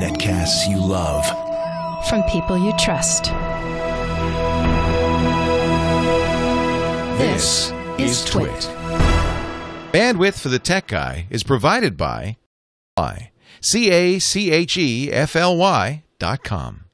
Netcasts you love. From people you trust. This is TWiT. Bandwidth for the Tech Guy is provided by Cachefly.com.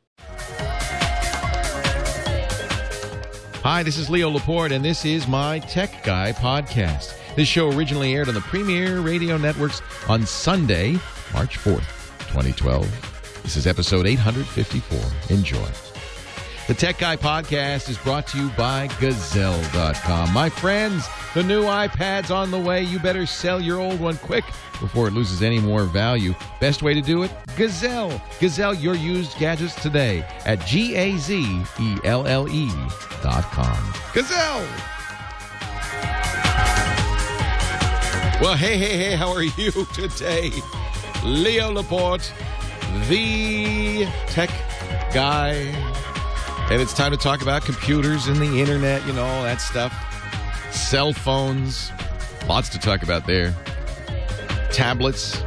Hi, this is Leo Laporte, and this is my Tech Guy podcast. This show originally aired on the Premier Radio Networks on Sunday, March 4th, 2012. This is episode 854. Enjoy. The Tech Guy podcast is brought to you by Gazelle.com. My friends, the new iPad's on the way. You better sell your old one quick before it loses any more value. Best way to do it? Gazelle. Gazelle your used gadgets today at GAZELLE.com. Gazelle! Well, hey, how are you today? Leo Laporte, the Tech Guy. And it's time to talk about computers and the internet, you know, all that stuff. Cell phones. Lots to talk about there. Tablets.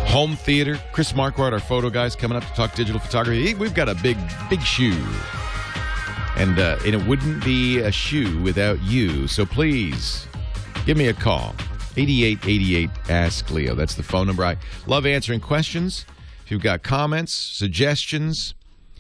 Home theater. Chris Marquardt, our photo guy, is coming up to talk digital photography. We've got a big shoe. And it wouldn't be a shoe without you. So please, give me a call. 8888 Ask Leo. That's the phone number. I love answering questions. If you've got comments, suggestions,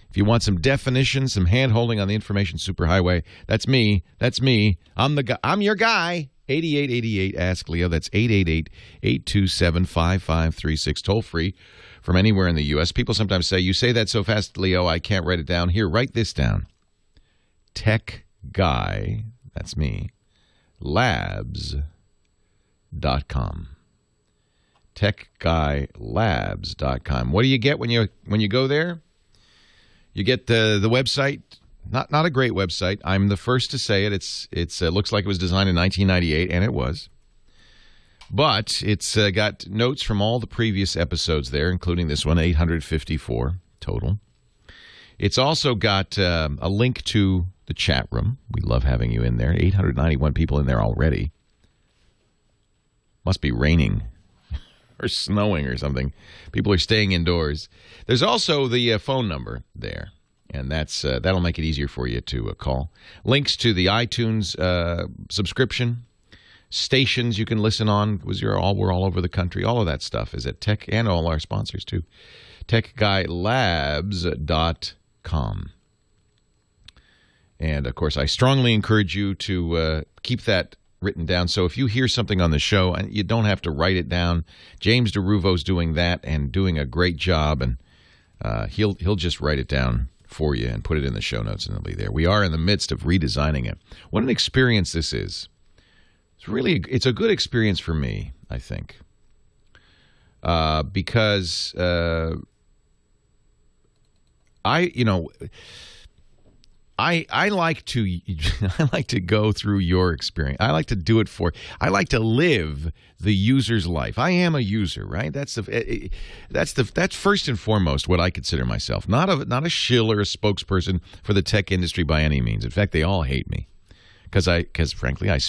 if you want some definitions, some hand-holding on the information superhighway, that's me. That's me. I'm the guy. I'm your guy. 8888 Ask Leo. That's 888-827-5536. Toll free from anywhere in the U.S. People sometimes say, you say that so fast, Leo, I can't write it down. Here, write this down. Tech Guy, that's me, labs.com. TechGuyLabs.com. What do you get when you go there? You get the website. Not a great website. I'm the first to say it. It looks like it was designed in 1998, and it was. But it's got notes from all the previous episodes there, including this one, 854 total. It's also got a link to the chat room. We love having you in there. 891 people in there already. Must be raining or snowing or something. People are staying indoors. There's also the phone number there, and that'll make it easier for you to call. Links to the iTunes subscription, stations you can listen on. We're all over the country. All of that stuff is at Tech, and all our sponsors too. TechGuyLabs.com. And, of course, I strongly encourage you to keep that written down. So if you hear something on the show, and you don't have to write it down, James DeRuvo's doing that and doing a great job, and he'll just write it down for you and put it in the show notes, and it'll be there. We are in the midst of redesigning it. What an experience this is. It's a good experience for me, I think, because I like to go through your experience. I like to do it I like to live the user's life. I am a user, right? That's first and foremost what I consider myself. Not a shill or a spokesperson for the tech industry by any means. In fact, they all hate me because frankly I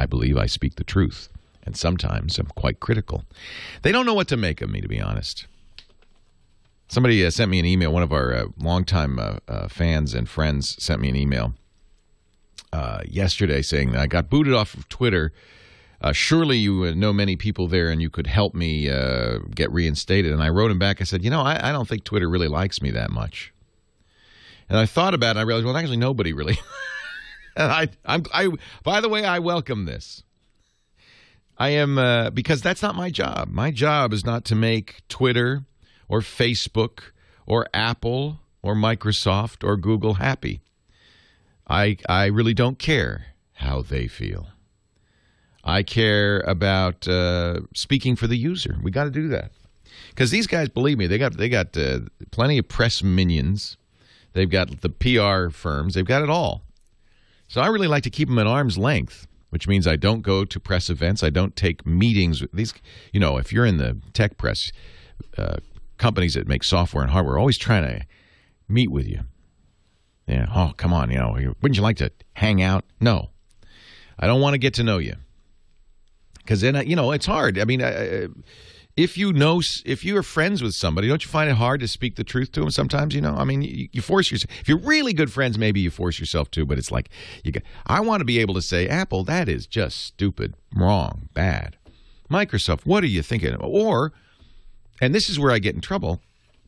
believe I speak the truth, and sometimes I'm quite critical. They don't know what to make of me, to be honest. Somebody sent me an email. One of our longtime fans and friends sent me an email yesterday saying that I got booted off of Twitter. Surely you know many people there, and you could help me get reinstated. And I wrote him back. I said, I don't think Twitter really likes me that much. And I thought about it. And I realized, well, actually, nobody really. And by the way, I welcome this. I am because that's not my job. My job is not to make Twitter or Facebook, or Apple, or Microsoft, or Google happy. I really don't care how they feel. I care about speaking for the user. We got to do that, because these guys, believe me, they got plenty of press minions. They've got the PR firms. They've got it all. So I really like to keep them at arm's length, which means I don't go to press events. I don't take meetings with these. If you're in the tech press. Companies that make software and hardware are always trying to meet with you. Yeah, oh, come on, wouldn't you like to hang out? No, I don't want to get to know you. Because then, it's hard. I mean, if you're friends with somebody, don't you find it hard to speak the truth to them sometimes? I mean, you force yourself. If you're really good friends, maybe you force yourself to, but it's like, I want to be able to say, Apple, that is just stupid, wrong, bad. Microsoft, what are you thinking? And this is where I get in trouble.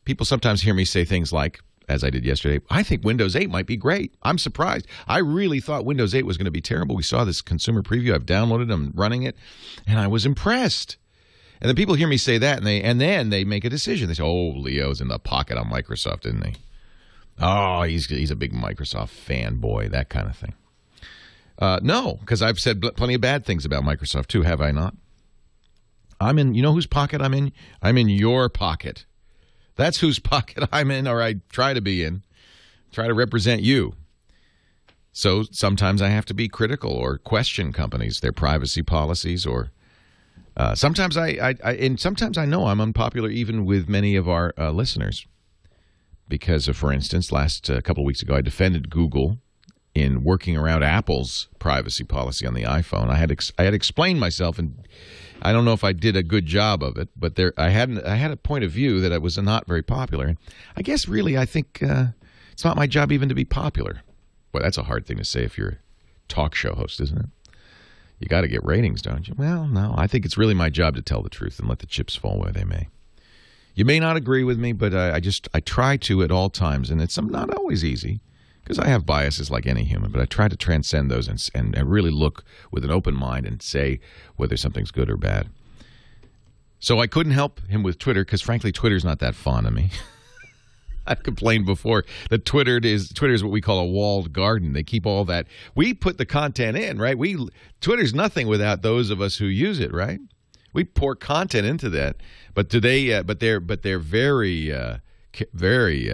People sometimes hear me say things like, as I did yesterday, I think Windows 8 might be great. I'm surprised. I really thought Windows 8 was going to be terrible. We saw this consumer preview. I've downloaded it. I'm running it, and I was impressed. And then people hear me say that, and then they make a decision. They say, "Oh, Leo's in the pocket on Microsoft, isn't he? Oh, he's a big Microsoft fanboy," that kind of thing. No, because I've said plenty of bad things about Microsoft too, have I not? I'm in. You know whose pocket I'm in? I'm in your pocket. That's whose pocket I'm in, or I try to be in. Try to represent you. So sometimes I have to be critical or question companies, their privacy policies, or. Sometimes sometimes I know I'm unpopular even with many of our listeners because of, for instance, last couple of weeks ago, I defended Google in working around Apple's privacy policy on the iPhone. I had explained myself, and I don't know if I did a good job of it, but I had a point of view that I was not very popular. And I guess really I think it's not my job even to be popular. Boy, that's a hard thing to say if you're a talk show host, isn't it? You got to get ratings, don't you? Well, no. I think it's really my job to tell the truth and let the chips fall where they may. You may not agree with me, but I try to at all times, and it's not always easy because I have biases like any human, but I try to transcend those and really look with an open mind and say whether something's good or bad. So I couldn't help him with Twitter because, frankly, Twitter's not that fond of me. I've complained before that Twitter is what we call a walled garden. They keep all that. We put the content in, right? Twitter's nothing without those of us who use it, right? We pour content into that, but today, but they're very, very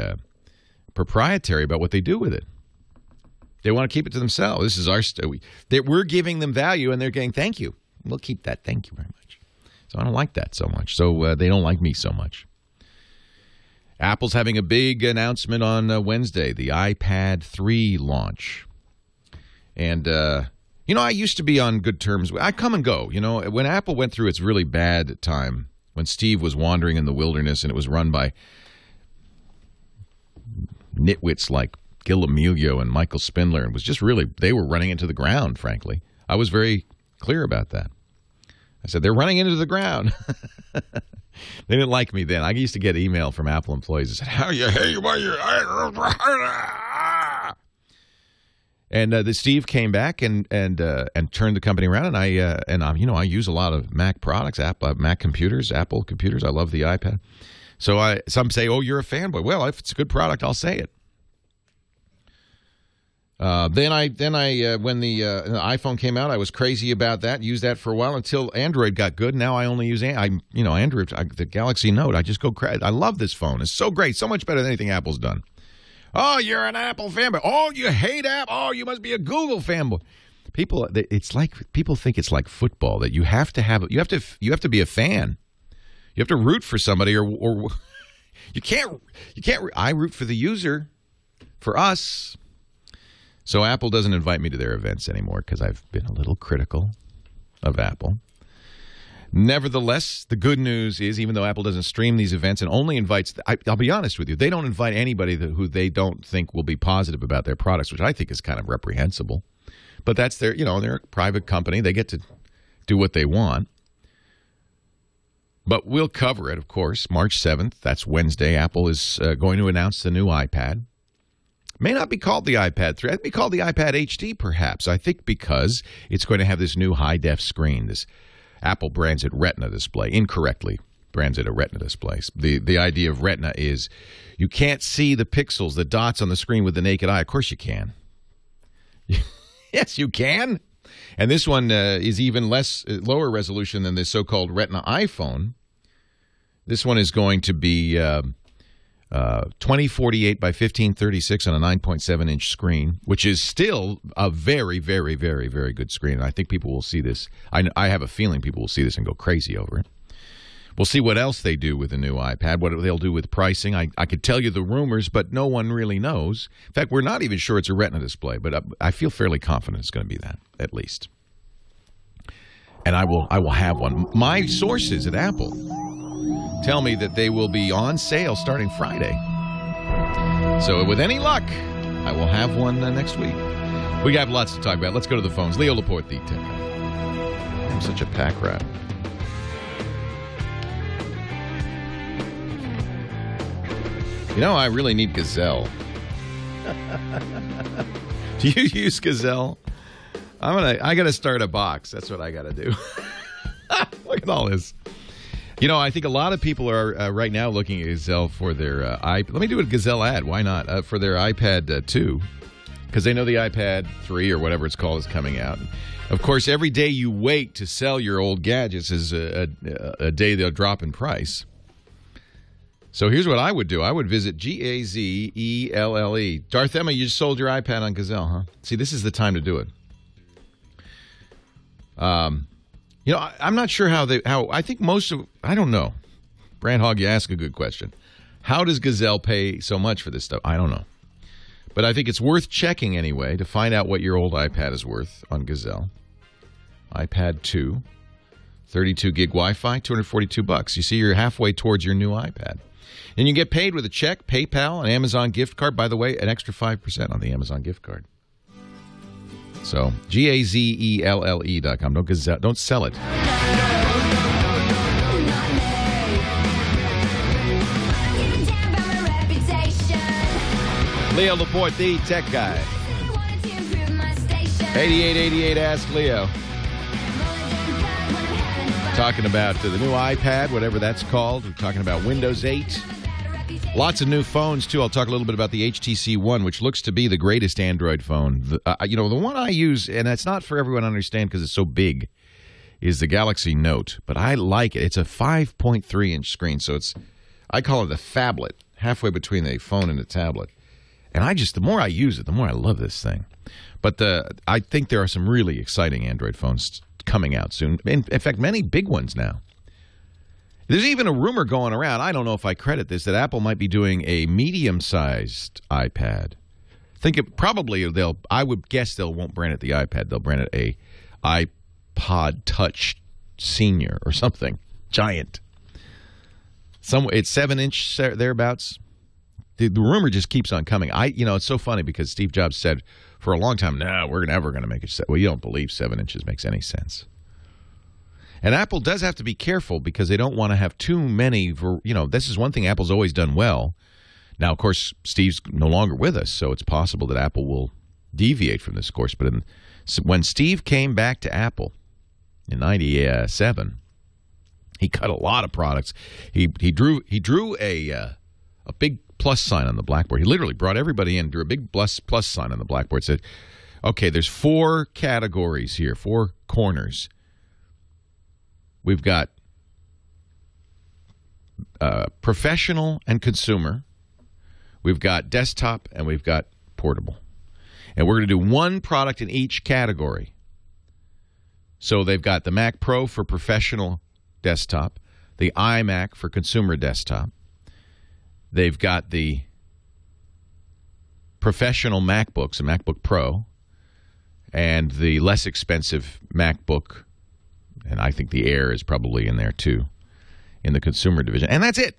proprietary about what they do with it. They want to keep it to themselves. This is our we're giving them value, and they're getting thank you. We'll keep that. Thank you very much. So I don't like that so much. So they don't like me so much. Apple's having a big announcement on Wednesday, the iPad 3 launch. And, I used to be on good terms. I come and go. When Apple went through its really bad time, when Steve was wandering in the wilderness and it was run by nitwits like Gil Amelio and Michael Spindler, and was just really, they were running into the ground, frankly. I was very clear about that. I said, they're running into the ground. They didn't like me then. I used to get email from Apple employees that said, "How you hate you?" And the Steve came back and turned the company around. And I use a lot of Mac products, Mac computers, Apple computers. I love the iPad. So some say, "Oh, you're a fanboy." Well, if it's a good product, I'll say it. Then when the iPhone came out, I was crazy about that. Used that for a while until Android got good. Now I only use Android. The Galaxy Note. I just go crazy. I love this phone. It's so great, so much better than anything Apple's done. Oh, you're an Apple fanboy. Oh, you hate Apple. Oh, you must be a Google fanboy. People think it's like football that you have to be a fan. You have to root for somebody, or you can't. I root for the user, for us. So Apple doesn't invite me to their events anymore because I've been a little critical of Apple. Nevertheless, the good news is, even though Apple doesn't stream these events and only invites, I'll be honest with you, they don't invite anybody who they don't think will be positive about their products, which I think is kind of reprehensible. But that's they're a private company. They get to do what they want. But we'll cover it, of course. March 7th, that's Wednesday. Apple is going to announce the new iPad. May not be called the iPad 3. It'd be called the iPad HD, perhaps. I think because it's going to have this new high-def screen. This Apple brands it Retina display, incorrectly brands it a Retina display. The idea of Retina is you can't see the pixels, the dots on the screen with the naked eye. Of course you can. Yes, you can. And this one is even lower resolution than the so-called Retina iPhone. This one is going to be 2048 by 1536 on a 9.7-inch screen, which is still a very, very, very, very good screen. And I think people will see this. I have a feeling people will see this and go crazy over it. We'll see what else they do with the new iPad, what they'll do with pricing. I could tell you the rumors, but no one really knows. In fact, we're not even sure it's a Retina display, but I feel fairly confident it's going to be that, at least. And I will have one. My sources at Apple tell me that they will be on sale starting Friday. So with any luck, I will have one next week. We got lots to talk about. Let's go to the phones. Leo Laporte, the tech guy. I'm such a pack rat. You know, I really need Gazelle. Do you use Gazelle? I gotta start a box. That's what I gotta do. Look at all this. You know, I think a lot of people are right now looking at Gazelle for their iPad. Let me do a Gazelle ad. Why not? For their iPad 2. Because they know the iPad 3 or whatever it's called is coming out. Of course, every day you wait to sell your old gadgets is a day they'll drop in price. So here's what I would do. I would visit Gazelle. Darth Emma, you just sold your iPad on Gazelle, huh? See, this is the time to do it. You know, I'm not sure how I think I don't know. Brandhog, you ask a good question. How does Gazelle pay so much for this stuff? I don't know. But I think it's worth checking anyway to find out what your old iPad is worth on Gazelle. iPad 2, 32 gig Wi-Fi, $242. You see, you're halfway towards your new iPad. And you get paid with a check, PayPal, an Amazon gift card. By the way, an extra 5% on the Amazon gift card. So, Gazelle.com. Don't sell it. Leo Laporte, the tech guy. 8888 Ask Leo. Talking about the new iPad, whatever that's called. We're talking about Windows 8. Lots of new phones, too. I'll talk a little bit about the HTC One, which looks to be the greatest Android phone. The one I use, and it's not for everyone to understand because it's so big, is the Galaxy Note. But I like it. It's a 5.3-inch screen, so I call it a phablet, halfway between a phone and a tablet. And the more I use it, the more I love this thing. But I think there are some really exciting Android phones coming out soon. In fact, many big ones now. There's even a rumor going around, I don't know if I credit this, that Apple might be doing a medium-sized iPad. I would guess they won't brand it the iPad. They'll brand it a iPod Touch Senior or something. Giant. It's 7-inch thereabouts. The rumor just keeps on coming. It's so funny because Steve Jobs said for a long time, no, we're never going to make it. Well, you don't believe 7 inches makes any sense. And Apple does have to be careful because they don't want to have too many. This is one thing Apple's always done well. Now, of course, Steve's no longer with us, so it's possible that Apple will deviate from this course. But when Steve came back to Apple in '97, he cut a lot of products. He drew a big plus sign on the blackboard. He literally brought everybody in, drew a big plus sign on the blackboard, said, okay, there's 4 categories here, 4 corners. We've got professional and consumer. We've got desktop, and we've got portable. And we're going to do one product in each category. So they've got the Mac Pro for professional desktop, the iMac for consumer desktop. They've got the professional MacBooks, a MacBook Pro, and the less expensive MacBook, and I think the Air is probably in there too, in the consumer division. And that's it.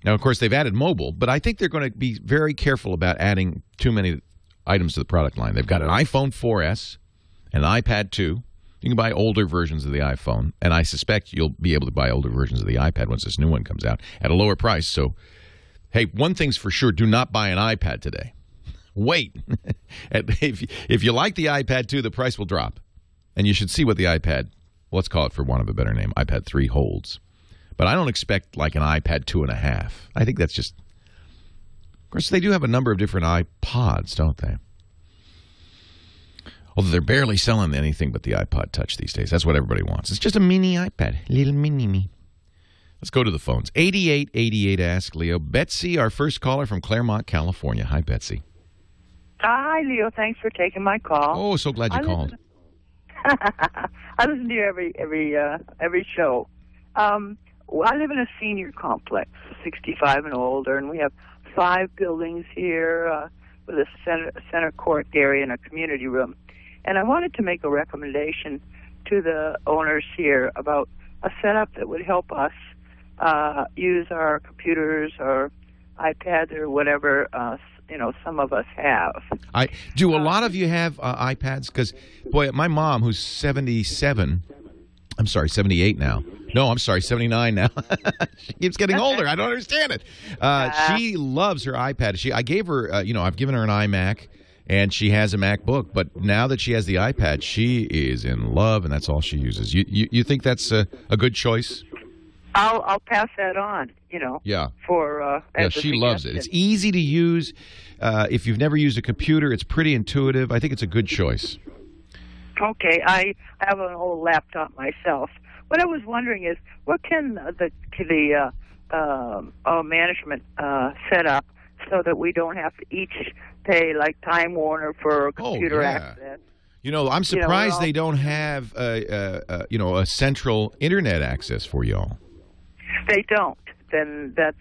Now, of course, they've added mobile, but I think they're going to be very careful about adding too many items to the product line. They've got an iPhone 4S, an iPad 2. You can buy older versions of the iPhone, and I suspect you'll be able to buy older versions of the iPad once this new one comes out at a lower price. So, hey, one thing's for sure, do not buy an iPad today. Wait. If you like the iPad 2, the price will drop. And you should see what the iPad, let's call it for want of a better name, iPad 3 holds. But I don't expect like an iPad 2.5. I think that's just... Of course, they do have a number of different iPods, don't they? Although they're barely selling anything but the iPod Touch these days. That's what everybody wants. It's just a mini iPad. Little mini-me. Let's go to the phones. 8888 Ask Leo. Betsy, our first caller from Claremont, California. Hi, Betsy. Hi, Leo. Thanks for taking my call. Oh, so glad you called. I listen to you every show. I live in a senior complex, 65 and older, and we have 5 buildings here with a center court area and a community room. And I wanted to make a recommendation to the owners here about a setup that would help us use our computers or iPads or whatever some of us have. Do a lot of you have iPads? Because, boy, my mom, who's 78 now. No, I'm sorry, 79 now. She keeps getting older. I don't understand it. She loves her iPad. I gave her, I've given her an iMac, and she has a MacBook. But now that she has the iPad, she is in love, and that's all she uses. You think that's a good choice? I'll pass that on, Yeah. She loves it. It's easy to use. If you've never used a computer, it's pretty intuitive. I think it's a good choice. Okay, I have an old laptop myself. What I was wondering is, what can the management set up so that we don't have to each pay like Time Warner for computer access? I'm surprised they don't have a central internet access for y'all. They don't. Then that's.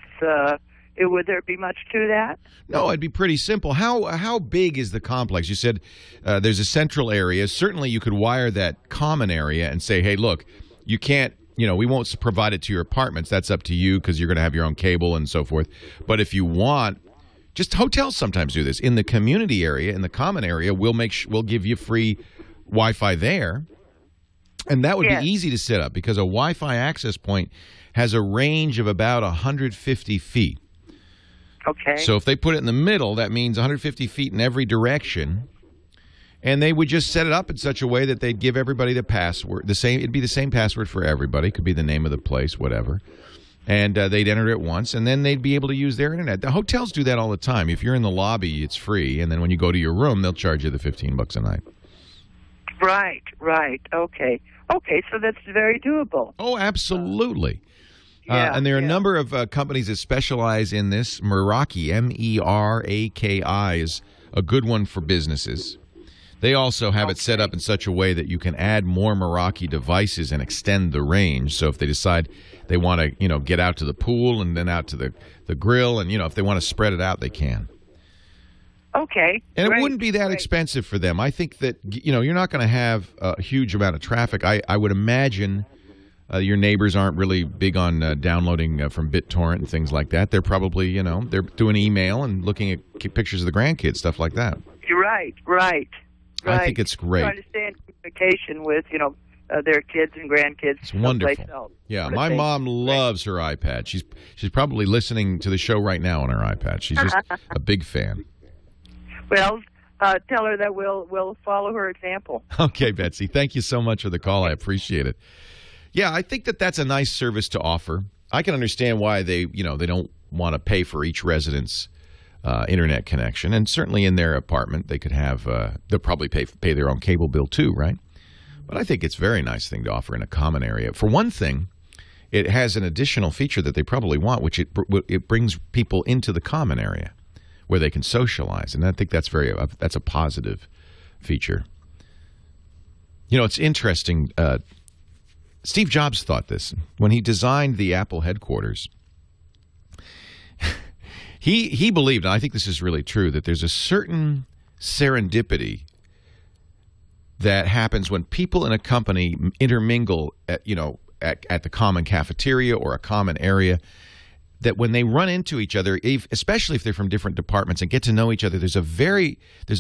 Would there be much to that? No, it'd be pretty simple. How big is the complex? You said there's a central area. Certainly, you could wire that common area and say, hey, look, you can't, we won't provide it to your apartments. That's up to you because you're going to have your own cable and so forth. But if you want, just hotels sometimes do this. In the community area, in the common area, we'll give you free Wi-Fi there. And that would be easy to set up because a Wi-Fi access point has a range of about 150 feet. Okay. So if they put it in the middle, that means 150 feet in every direction. And they would just set it up in such a way that they'd give everybody the password. It'd be the same password for everybody. It could be the name of the place, whatever. And they'd enter it once, and then they'd be able to use their internet. The hotels do that all the time. If you're in the lobby, it's free. And then when you go to your room, they'll charge you the $15 a night. Right. Okay, so that's very doable. Oh, absolutely. And there are a number of companies that specialize in this. Meraki, M-E-R-A-K-I, is a good one for businesses. They also have it set up in such a way that you can add more Meraki devices and extend the range. So if they decide they want to, get out to the pool and then out to the grill, and, if they want to spread it out, they can. Okay. And it wouldn't be that expensive for them. I think that, you're not going to have a huge amount of traffic. I would imagine your neighbors aren't really big on downloading from BitTorrent and things like that. They're probably, they're doing email and looking at pictures of the grandkids, stuff like that. You're right. I think it's great. Trying to stay in communication with, their kids and grandkids. It's wonderful. Yeah, my mom loves her iPad. She's probably listening to the show right now on her iPad. She's just a big fan. Well, tell her that we'll follow her example. Okay, Betsy. Thank you so much for the call. I appreciate it. Yeah, I think that's a nice service to offer. I can understand why they don't want to pay for each resident's internet connection, and certainly in their apartment they could have. They'll probably pay their own cable bill too, right? But I think it's a very nice thing to offer in a common area. For one thing, it has an additional feature that they probably want, which it brings people into the common area where they can socialize, and I think that's a positive feature. It's interesting. Steve Jobs thought this when he designed the Apple headquarters. He believed, and I think this is really true, that there's a certain serendipity that happens when people in a company intermingle at the common cafeteria or a common area, that when they run into each other, especially if they're from different departments and get to know each other, there's a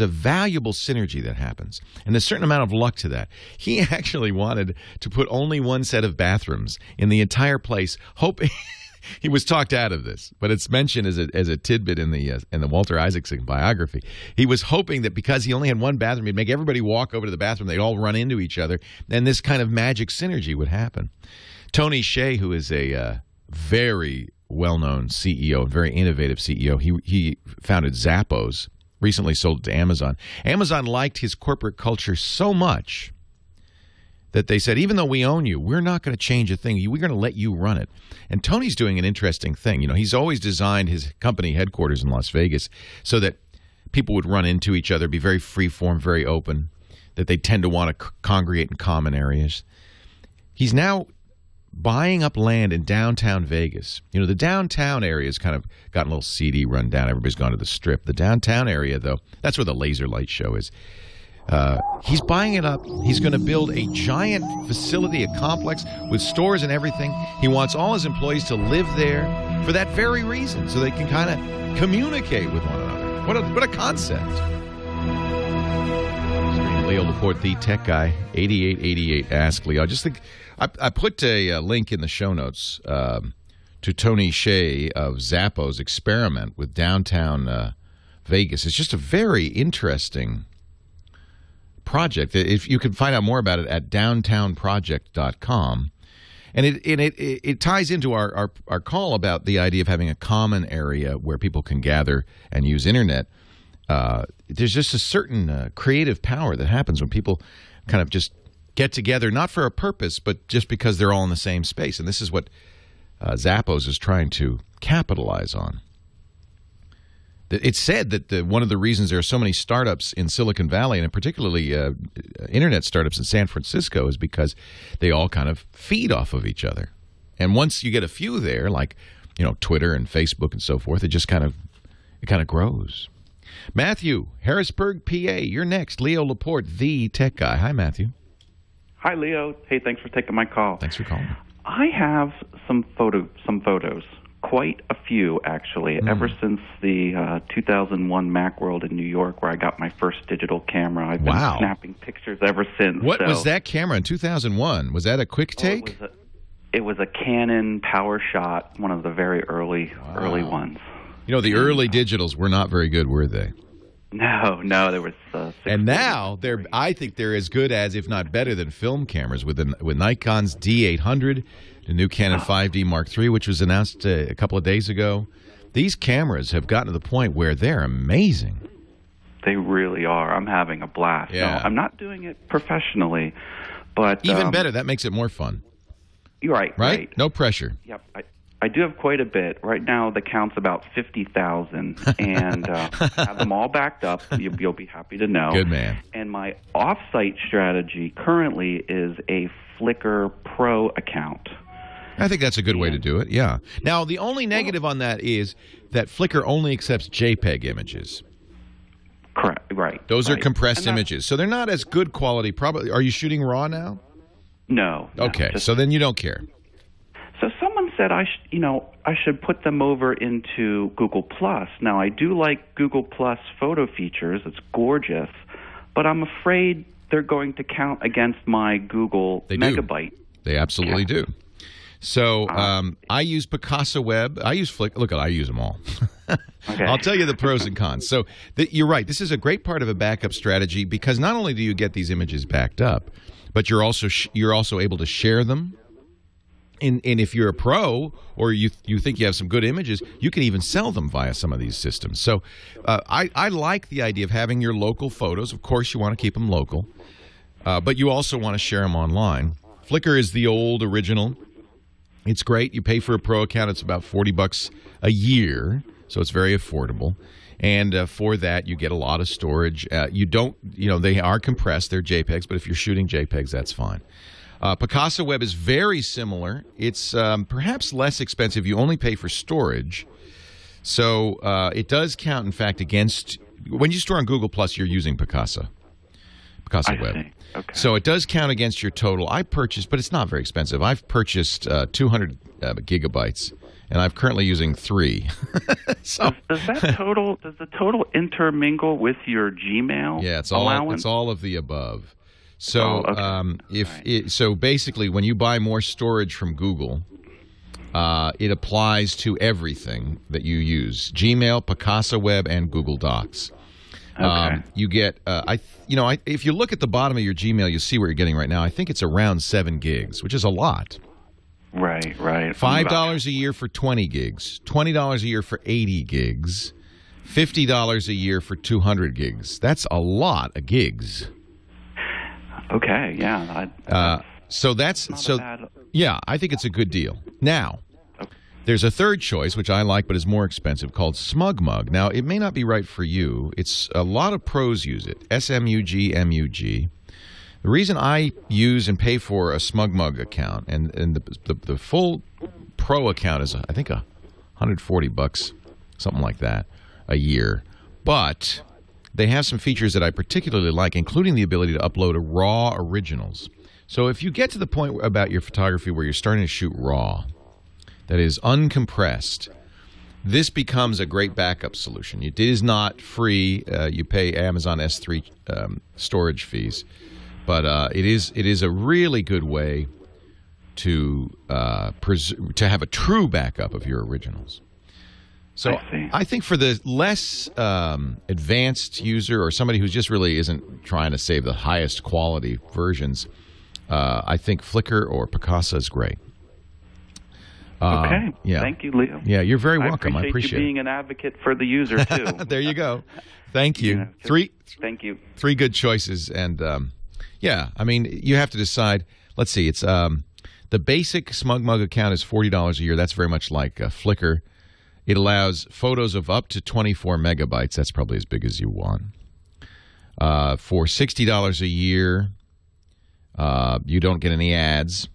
valuable synergy that happens. And there's a certain amount of luck to that. He actually wanted to put only one set of bathrooms in the entire place, hoping he was talked out of this, but it's mentioned as a tidbit in the Walter Isaacson biography. He was hoping that because he only had one bathroom, he'd make everybody walk over to the bathroom, they'd all run into each other, and this kind of magic synergy would happen. Tony Hsieh, who is a very well-known CEO, very innovative CEO, he founded Zappos, recently sold it to Amazon. Amazon liked his corporate culture so much that they said, even though we own you, we're not going to change a thing. We're going to let you run it. And Tony's doing an interesting thing. He's always designed his company headquarters in Las Vegas so that people would run into each other, be very free-form, very open, that they tend to want to congregate in common areas. He's now buying up land in downtown Vegas. The downtown area has kind of gotten a little seedy, run down. Everybody's gone to the Strip. The downtown area, though, that's where the Laser Light Show is. He's buying it up. He's going to build a giant facility, a complex with stores and everything. He wants all his employees to live there for that very reason, so they can kind of communicate with one another. What a concept. Leo Laporte, the tech guy, 8888 Ask Leo. I just think I put a link in the show notes to Tony Hsieh of Zappos experiment with downtown Vegas. It's just a very interesting project. If you can find out more about it at downtownproject.com. And it ties into our call about the idea of having a common area where people can gather and use internet. There's just a certain creative power that happens when people kind of just get together, not for a purpose, but just because they're all in the same space. And this is what Zappos is trying to capitalize on. It's said that one of the reasons there are so many startups in Silicon Valley, and particularly internet startups in San Francisco, is because they all kind of feed off of each other. And once you get a few there, like Twitter and Facebook and so forth, it just kind of grows. Matthew, Harrisburg, PA, you're next. Leo Laporte, the tech guy. Hi, Matthew. Hi, Leo. Hey, thanks for taking my call. Thanks for calling. I have some photos. Quite a few, actually, ever since the 2001 Macworld in New York, where I got my first digital camera. I've been snapping pictures ever since. What was that camera in 2001? Was that a quick take? It was a Canon PowerShot, one of the very early ones. The early digitals were not very good, were they? No, there was. And now I think they're as good as, if not better than, film cameras with Nikon's D800. The new Canon 5D Mark III, which was announced a couple of days ago. These cameras have gotten to the point where they're amazing. They really are. I'm having a blast. Yeah. No, I'm not doing it professionally, but... Even better. That makes it more fun. You're right. No pressure. Yep. I do have quite a bit. Right now, the count's about 50,000, and have them all backed up. You'll be happy to know. Good man. And my off-site strategy currently is a Flickr Pro account. I think that's a good way to do it, yeah. Now, the only negative on that is that Flickr only accepts JPEG images. Correct, right. Those are compressed images, so they're not as good quality. Probably. Are you shooting RAW now? No. Okay, so then you don't care. So someone said I should put them over into Google Plus. Now, I do like Google Plus photo features. It's gorgeous, but I'm afraid they're going to count against my Google Megabyte. They absolutely do. So I use Picasa Web. I use Flickr. Look, I use them all. Okay. I'll tell you the pros and cons. So you're right. This is a great part of a backup strategy because not only do you get these images backed up, but you're also able to share them. And if you're a pro or you think you have some good images, you can even sell them via some of these systems. So I like the idea of having your local photos. Of course, you want to keep them local, but you also want to share them online. Flickr is the old original. It's great. You pay for a pro account. It's about $40 a year, so it's very affordable. And for that, you get a lot of storage. They are compressed. They're JPEGs, but if you're shooting JPEGs, that's fine. Picasa Web is very similar. It's perhaps less expensive. You only pay for storage. So it does count, in fact, against... When you store on Google+, you're using Picasa Web. See. Okay. So it does count against your total. I purchased, but it's not very expensive. I've purchased 200 gigabytes, and I'm currently using 3. So does the total intermingle with your Gmail? Yeah, it's allowance? all of the above. So so basically, when you buy more storage from Google, it applies to everything that you use: Gmail, Picasa Web, and Google Docs. Okay. You get, if you look at the bottom of your Gmail, you see what you're getting right now. I think it's around 7 gigs, which is a lot. Right. $5 a year for 20 gigs, $20 a year for 80 gigs, $50 a year for 200 gigs. That's a lot of gigs. Okay, yeah. Yeah, I think it's a good deal. Now, there's a third choice, which I like, but is more expensive, called SmugMug. Now, it may not be right for you. It's a lot of pros use it. SMUG. The reason I use and pay for a SmugMug account, and the full pro account is, I think, $140, something like that, a year. But they have some features that I particularly like, including the ability to upload raw originals. So if you get to the point about your photography where you're starting to shoot raw, that is uncompressed, this becomes a great backup solution. It is not free. You pay Amazon S3 storage fees, but it is a really good way to have a true backup of your originals. So I think for the less advanced user or somebody who just really isn't trying to save the highest quality versions, I think Flickr or Picasa is great. Okay. Yeah. Thank you, Leo. Yeah, you're very welcome. I appreciate you being an advocate for the user, too. There you go. Thank you. Yeah, thank you. 3 good choices. And, yeah, I mean, you have to decide. Let's see. It's the basic SmugMug account is $40 a year. That's very much like Flickr. It allows photos of up to 24 megabytes. That's probably as big as you want. For $60 a year, you don't get any ads.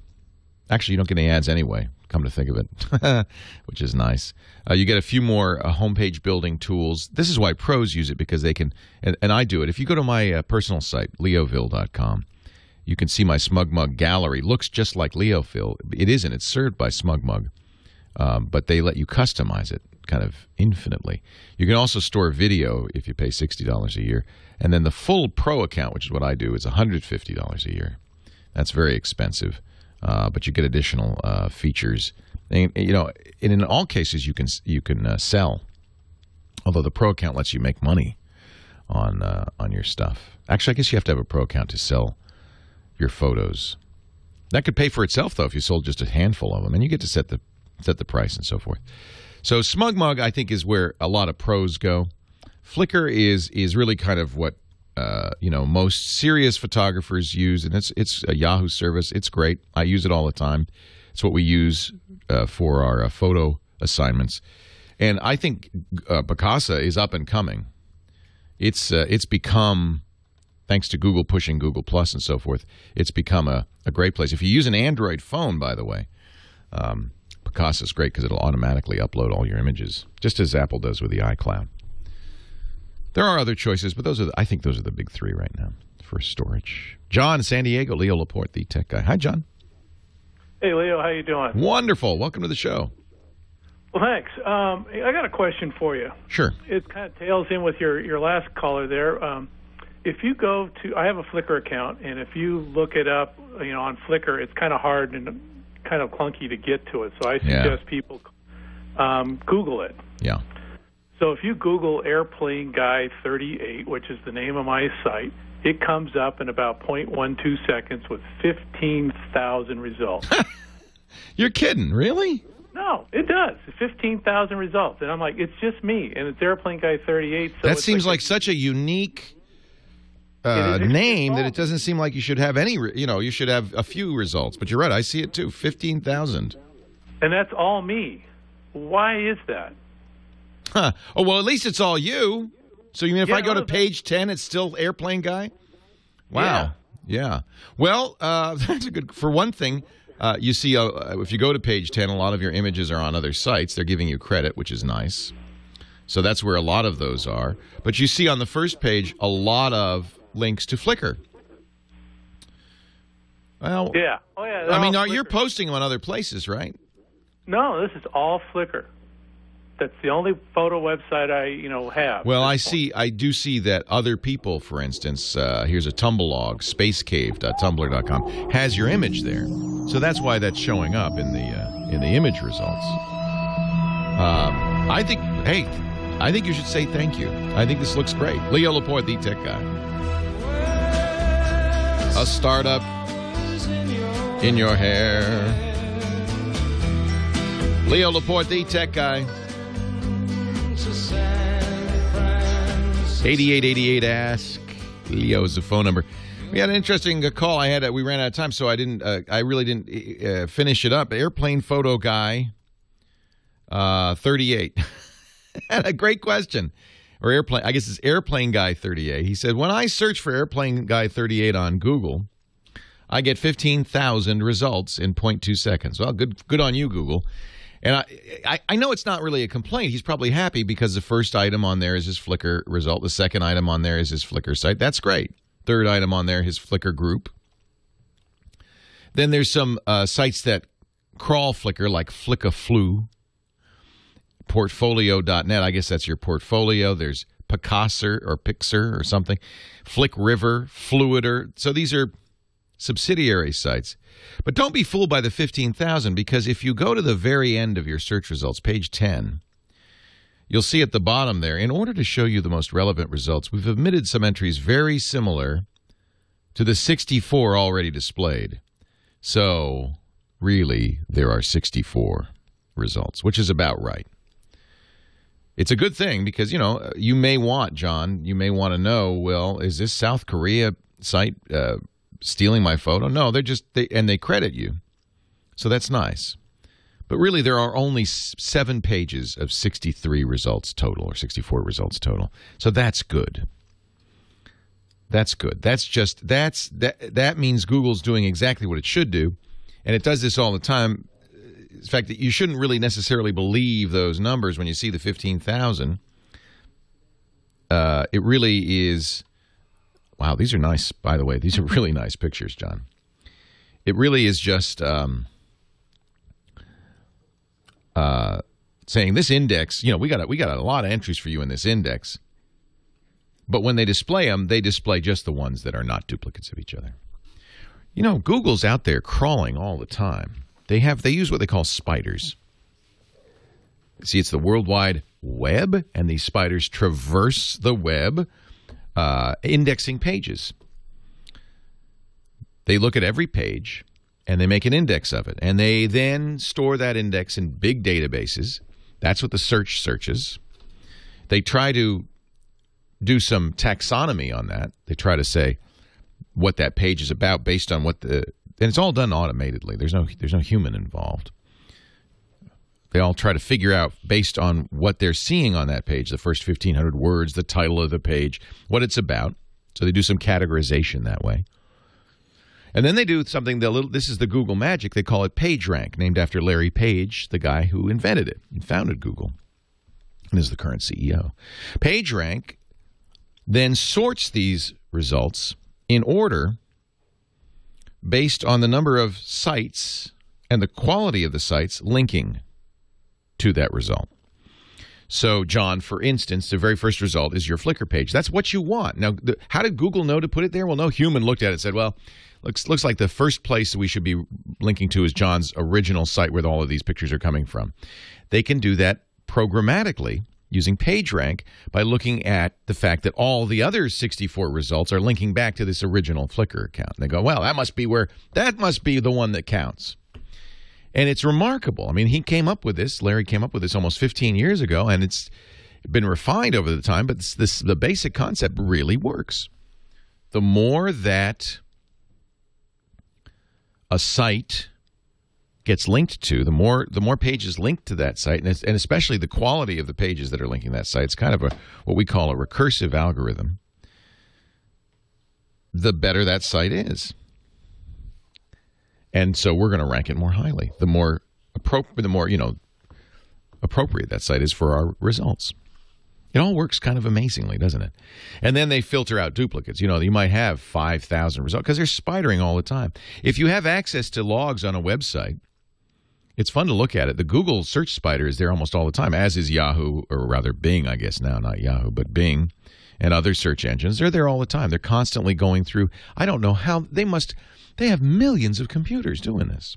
Actually, you don't get any ads anyway, come to think of it, which is nice. You get a few more homepage building tools. This is why pros use it, because they can, and I do it. If you go to my personal site, leoville.com, you can see my SmugMug gallery. Looks just like Leoville. It isn't. It's served by SmugMug, but they let you customize it kind of infinitely. You can also store video if you pay $60 a year. And then the full pro account, which is what I do, is $150 a year. That's very expensive. But you get additional features, and in all cases you can sell. Although the pro account lets you make money on your stuff. Actually, I guess you have to have a pro account to sell your photos. That could pay for itself though if you sold just a handful of them, and you get to set the price and so forth. So SmugMug, I think, is where a lot of pros go. Flickr is really kind of what most serious photographers use, and it's a Yahoo service. It's great. I use it all the time. It's what we use for our photo assignments, and I think Picasa is up and coming. It's become, thanks to Google pushing Google Plus and so forth, it's become a great place. If you use an Android phone, by the way, Picasa is great because it'll automatically upload all your images, just as Apple does with the iCloud. There are other choices, but I think those are the big 3 right now for storage. John in San Diego, Leo Laporte, the tech guy. Hi, John. Hey, Leo. How you doing? Wonderful. Welcome to the show. Well, thanks. I got a question for you. Sure. It kind of tails in with your last caller there. If you go to, I have a Flickr account, and if you look it up, on Flickr, it's kind of hard and kind of clunky to get to it. So I suggest people Google it. Yeah. So if you Google Airplane Guy 38, which is the name of my site, it comes up in about 0.12 seconds with 15,000 results. You're kidding, really? No, it does. 15,000 results. And I'm like, it's just me, and it's Airplane Guy 38. So that seems like such a unique name that it doesn't seem like you should have any, you should have a few results. But you're right, I see it too, 15,000. And that's all me. Why is that? Huh. Oh, well, at least it's all you. So you mean if I go to page 10, it's still Airplane Guy? Wow. Yeah. Well, that's a good, for one thing, you see, if you go to page 10, a lot of your images are on other sites. They're giving you credit, which is nice. So that's where a lot of those are. But you see on the first page a lot of links to Flickr. Well, yeah. Oh, yeah. I mean, you're posting them on other places, right? No, this is all Flickr. That's the only photo website I, have. Well, I do see that other people, for instance, here's a Tumblelog, spacecave.tumblr.com, has your image there. So that's why that's showing up in the image results. I think you should say thank you. I think this looks great. Leo Laporte, the tech guy. A startup in your hair. Leo Laporte, the tech guy. 8888 ask. Leo is the phone number. We had an interesting call. We ran out of time, so I really didn't finish it up. Airplane photo guy, 38. Had a great question. Or airplane. I guess it's Airplane Guy 38. He said, when I search for Airplane Guy 38 on Google, I get 15,000 results in 0.2 seconds. Well, good on you, Google. And I know it's not really a complaint. He's probably happy because the first item on there is his Flickr result. The second item on there is his Flickr site. That's great. Third item on there, his Flickr group. Then there's some sites that crawl Flickr, like Flickaflu, Portfolio.net. I guess that's your portfolio. There's Picasser or Pixar or something. Flick River, Fluider. So these are subsidiary sites. But don't be fooled by the 15,000, because if you go to the very end of your search results, page 10, you'll see at the bottom there, in order to show you the most relevant results, we've omitted some entries very similar to the 64 already displayed. So, really, there are 64 results, which is about right. It's a good thing because, you may want, John, you may want to know, well, is this South Korea site stealing my photo? No, they credit you. So that's nice. But really, there are only 7 pages of 63 results total, or 64 results total. So that's good. That's good. That means Google's doing exactly what it should do, and it does this all the time. In fact, that you shouldn't really necessarily believe those numbers when you see the 15,000. It really is. Wow, these are nice. By the way, these are really nice pictures, John. It really is just saying this index. We got a lot of entries for you in this index. But when they display them, they display just the ones that are not duplicates of each other. Google's out there crawling all the time. They use what they call spiders. See, it's the World Wide Web, and these spiders traverse the web, indexing pages. They look at every page, and they make an index of it. And they then store that index in big databases. That's what the search searches. They try to do some taxonomy on that. They try to say what that page is about based on and it's all done automatedly. There's no human involved. They all try to figure out, based on what they're seeing on that page, the first 1,500 words, the title of the page, what it's about. So they do some categorization that way. And then they do something, this is the Google magic, they call it PageRank, named after Larry Page, the guy who invented it and founded Google and is the current CEO. PageRank then sorts these results in order based on the number of sites and the quality of the sites linking to that result. So, John, for instance, the very first result is your Flickr page. That's what you want. Now, how did Google know to put it there? Well, no human looked at it and said, well, looks like the first place we should be linking to is John's original site where all of these pictures are coming from. They can do that programmatically using PageRank by looking at the fact that all the other 64 results are linking back to this original Flickr account. And they go, well, that must be the one that counts. And it's remarkable. I mean, Larry came up with this almost 15 years ago, and it's been refined over the time, but the basic concept really works. The more that a site gets linked to, the more pages linked to that site, and especially the quality of the pages that are linking that site, it's kind of what we call a recursive algorithm, the better that site is. And so we're going to rank it more highly. The more appropriate that site is for our results. It all works kind of amazingly, doesn't it? And then they filter out duplicates. You might have 5,000 results because they're spidering all the time. If you have access to logs on a website, it's fun to look at it. The Google search spider is there almost all the time, as is Yahoo, or rather Bing, I guess now, not Yahoo, but Bing and other search engines. They're there all the time. They're constantly going through. I don't know how they have millions of computers doing this.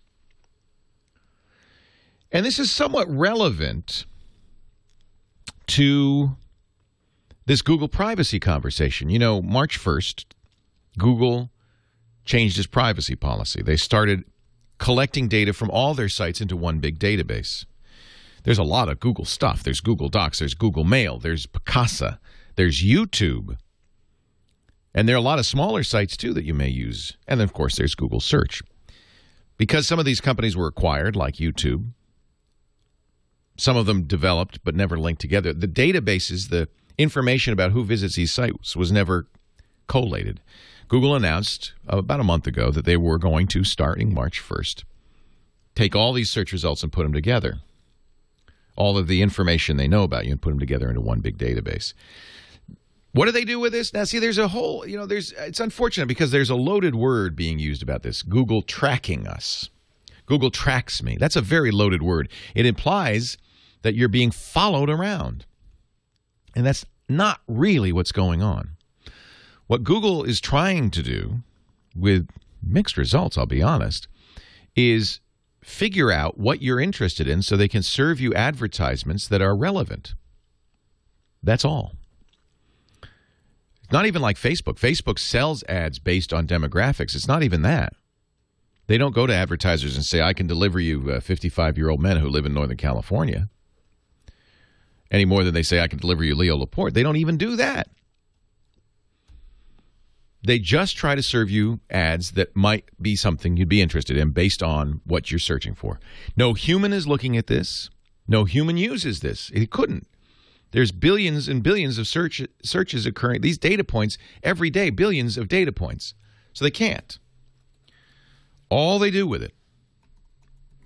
And this is somewhat relevant to this Google privacy conversation. March 1st, Google changed its privacy policy. They started collecting data from all their sites into one big database. There's a lot of Google stuff. There's Google Docs, there's Google Mail, there's Picasa, there's YouTube. And there are a lot of smaller sites, too, that you may use. And then, of course, there's Google Search. Because some of these companies were acquired, like YouTube, some of them developed but never linked together. The databases, the information about who visits these sites was never collated. Google announced about a month ago that they were going to, starting March 1st, take all these search results and put them together. all of the information they know about you and put them together into one big database. What do they do with this? Now, see, there's a whole, it's unfortunate because there's a loaded word being used about this. Google tracking us. Google tracks me. That's a very loaded word. It implies that you're being followed around. And that's not really what's going on. What Google is trying to do, with mixed results, I'll be honest, is figure out what you're interested in so they can serve you advertisements that are relevant. That's all. It's not even like Facebook. Facebook sells ads based on demographics. It's not even that. They don't go to advertisers and say, I can deliver you 55-year-old men who live in Northern California, any more than they say, I can deliver you Leo Laporte. They don't even do that. They just try to serve you ads that might be something you'd be interested in based on what you're searching for. No human is looking at this. No human uses this. It couldn't. There's billions and billions of searches occurring. These data points, every day, billions of data points. So they can't. All they do with it,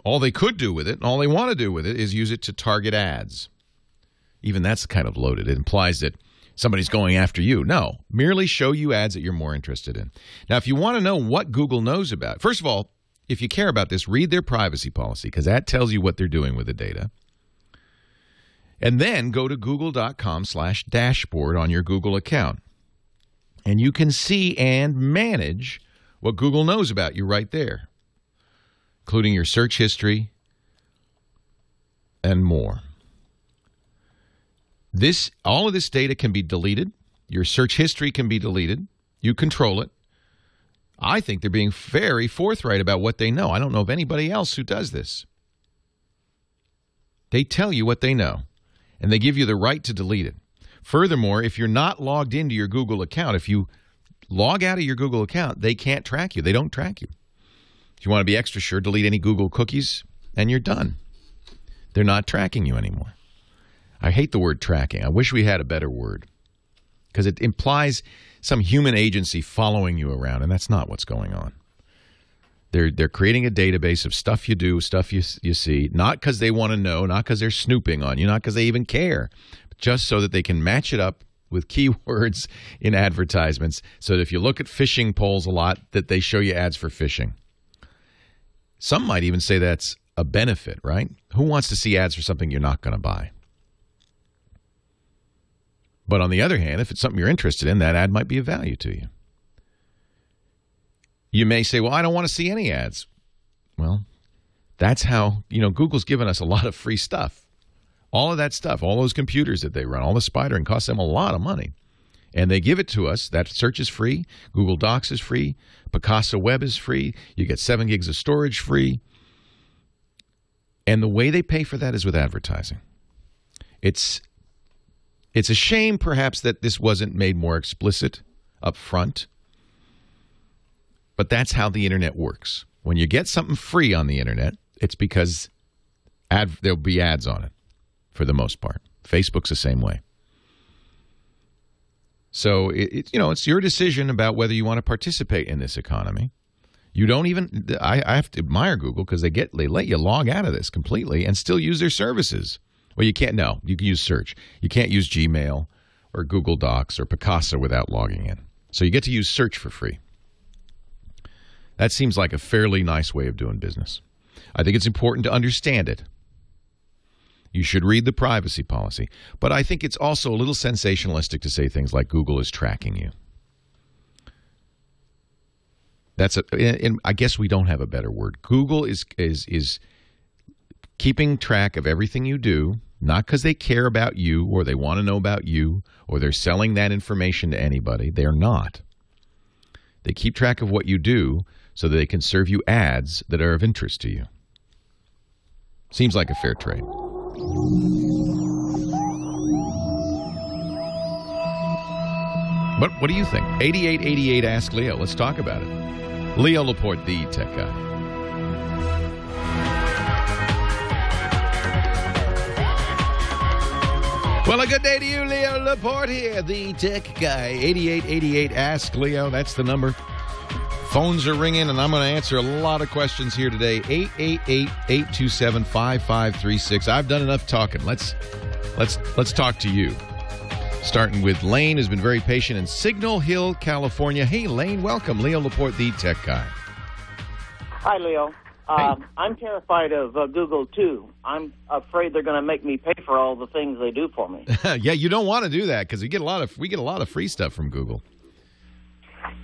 all they could do with it, and all they want to do with it is use it to target ads. Even that's kind of loaded. It implies that somebody's going after you. No, merely show you ads that you're more interested in. Now, if you want to know what Google knows about, first of all, if you care about this, read their privacy policy because that tells you what they're doing with the data. And then go to google.com/dashboard on your Google account. And you can see and manage what Google knows about you right there, including your search history and more. All of this data can be deleted. Your search history can be deleted. You control it. I think they're being very forthright about what they know. I don't know of anybody else who does this. They tell you what they know, and they give you the right to delete it. Furthermore, if you're not logged into your Google account, if you log out of your Google account, they can't track you. They don't track you. If you want to be extra sure, delete any Google cookies, and you're done. They're not tracking you anymore. I hate the word tracking. I wish we had a better word because it implies some human agency following you around, and that's not what's going on. They're creating a database of stuff you do, stuff you see, not because they want to know, not because they're snooping on you, not because they even care, but just so that they can match it up with keywords in advertisements so that if you look at fishing poles a lot, that they show you ads for fishing. Some might even say that's a benefit, right? Who wants to see ads for something you're not going to buy? But on the other hand, if it's something you're interested in, that ad might be of value to you. You may say, well, I don't want to see any ads. Well, that's how, Google's given us a lot of free stuff. All of that stuff, all those computers that they run, all the spidering costs them a lot of money. And they give it to us. That search is free. Google Docs is free. Picasso Web is free. You get 7 gigs of storage free. And the way they pay for that is with advertising. It's a shame, perhaps, that this wasn't made more explicit up front. But that's how the internet works. When you get something free on the internet, it's because there'll be ads on it, for the most part. Facebook's the same way. So it's your decision about whether you want to participate in this economy. You don't even. I have to admire Google because they let you log out of this completely and still use their services. Well, you can't. No, you can use search. You can't use Gmail or Google Docs or Picasso without logging in. So you get to use search for free. That seems like a fairly nice way of doing business. I think it's important to understand it. You should read the privacy policy. But I think it's also a little sensationalistic to say things like Google is tracking you. And I guess we don't have a better word. Google is keeping track of everything you do, not because they care about you or they want to know about you or they're selling that information to anybody. They're not. They keep track of what you do so that they can serve you ads that are of interest to you. Seems like a fair trade. But what do you think? 8888 Ask Leo. Let's talk about it. Leo Laporte, the tech guy. Well, a good day to you, Leo Laporte here, the tech guy. 8888 Ask Leo. That's the number. Phones are ringing, and I'm going to answer a lot of questions here today. 888-827-5536. I've done enough talking. Let's talk to you. Starting with Lane, who's been very patient in Signal Hill, California. Hey, Lane, welcome. Leo Laporte, the tech guy. Hi, Leo. Hey. I'm terrified of Google, too. I'm afraid they're going to make me pay for all the things they do for me. Yeah, you don't want to do that because we get a lot of free stuff from Google.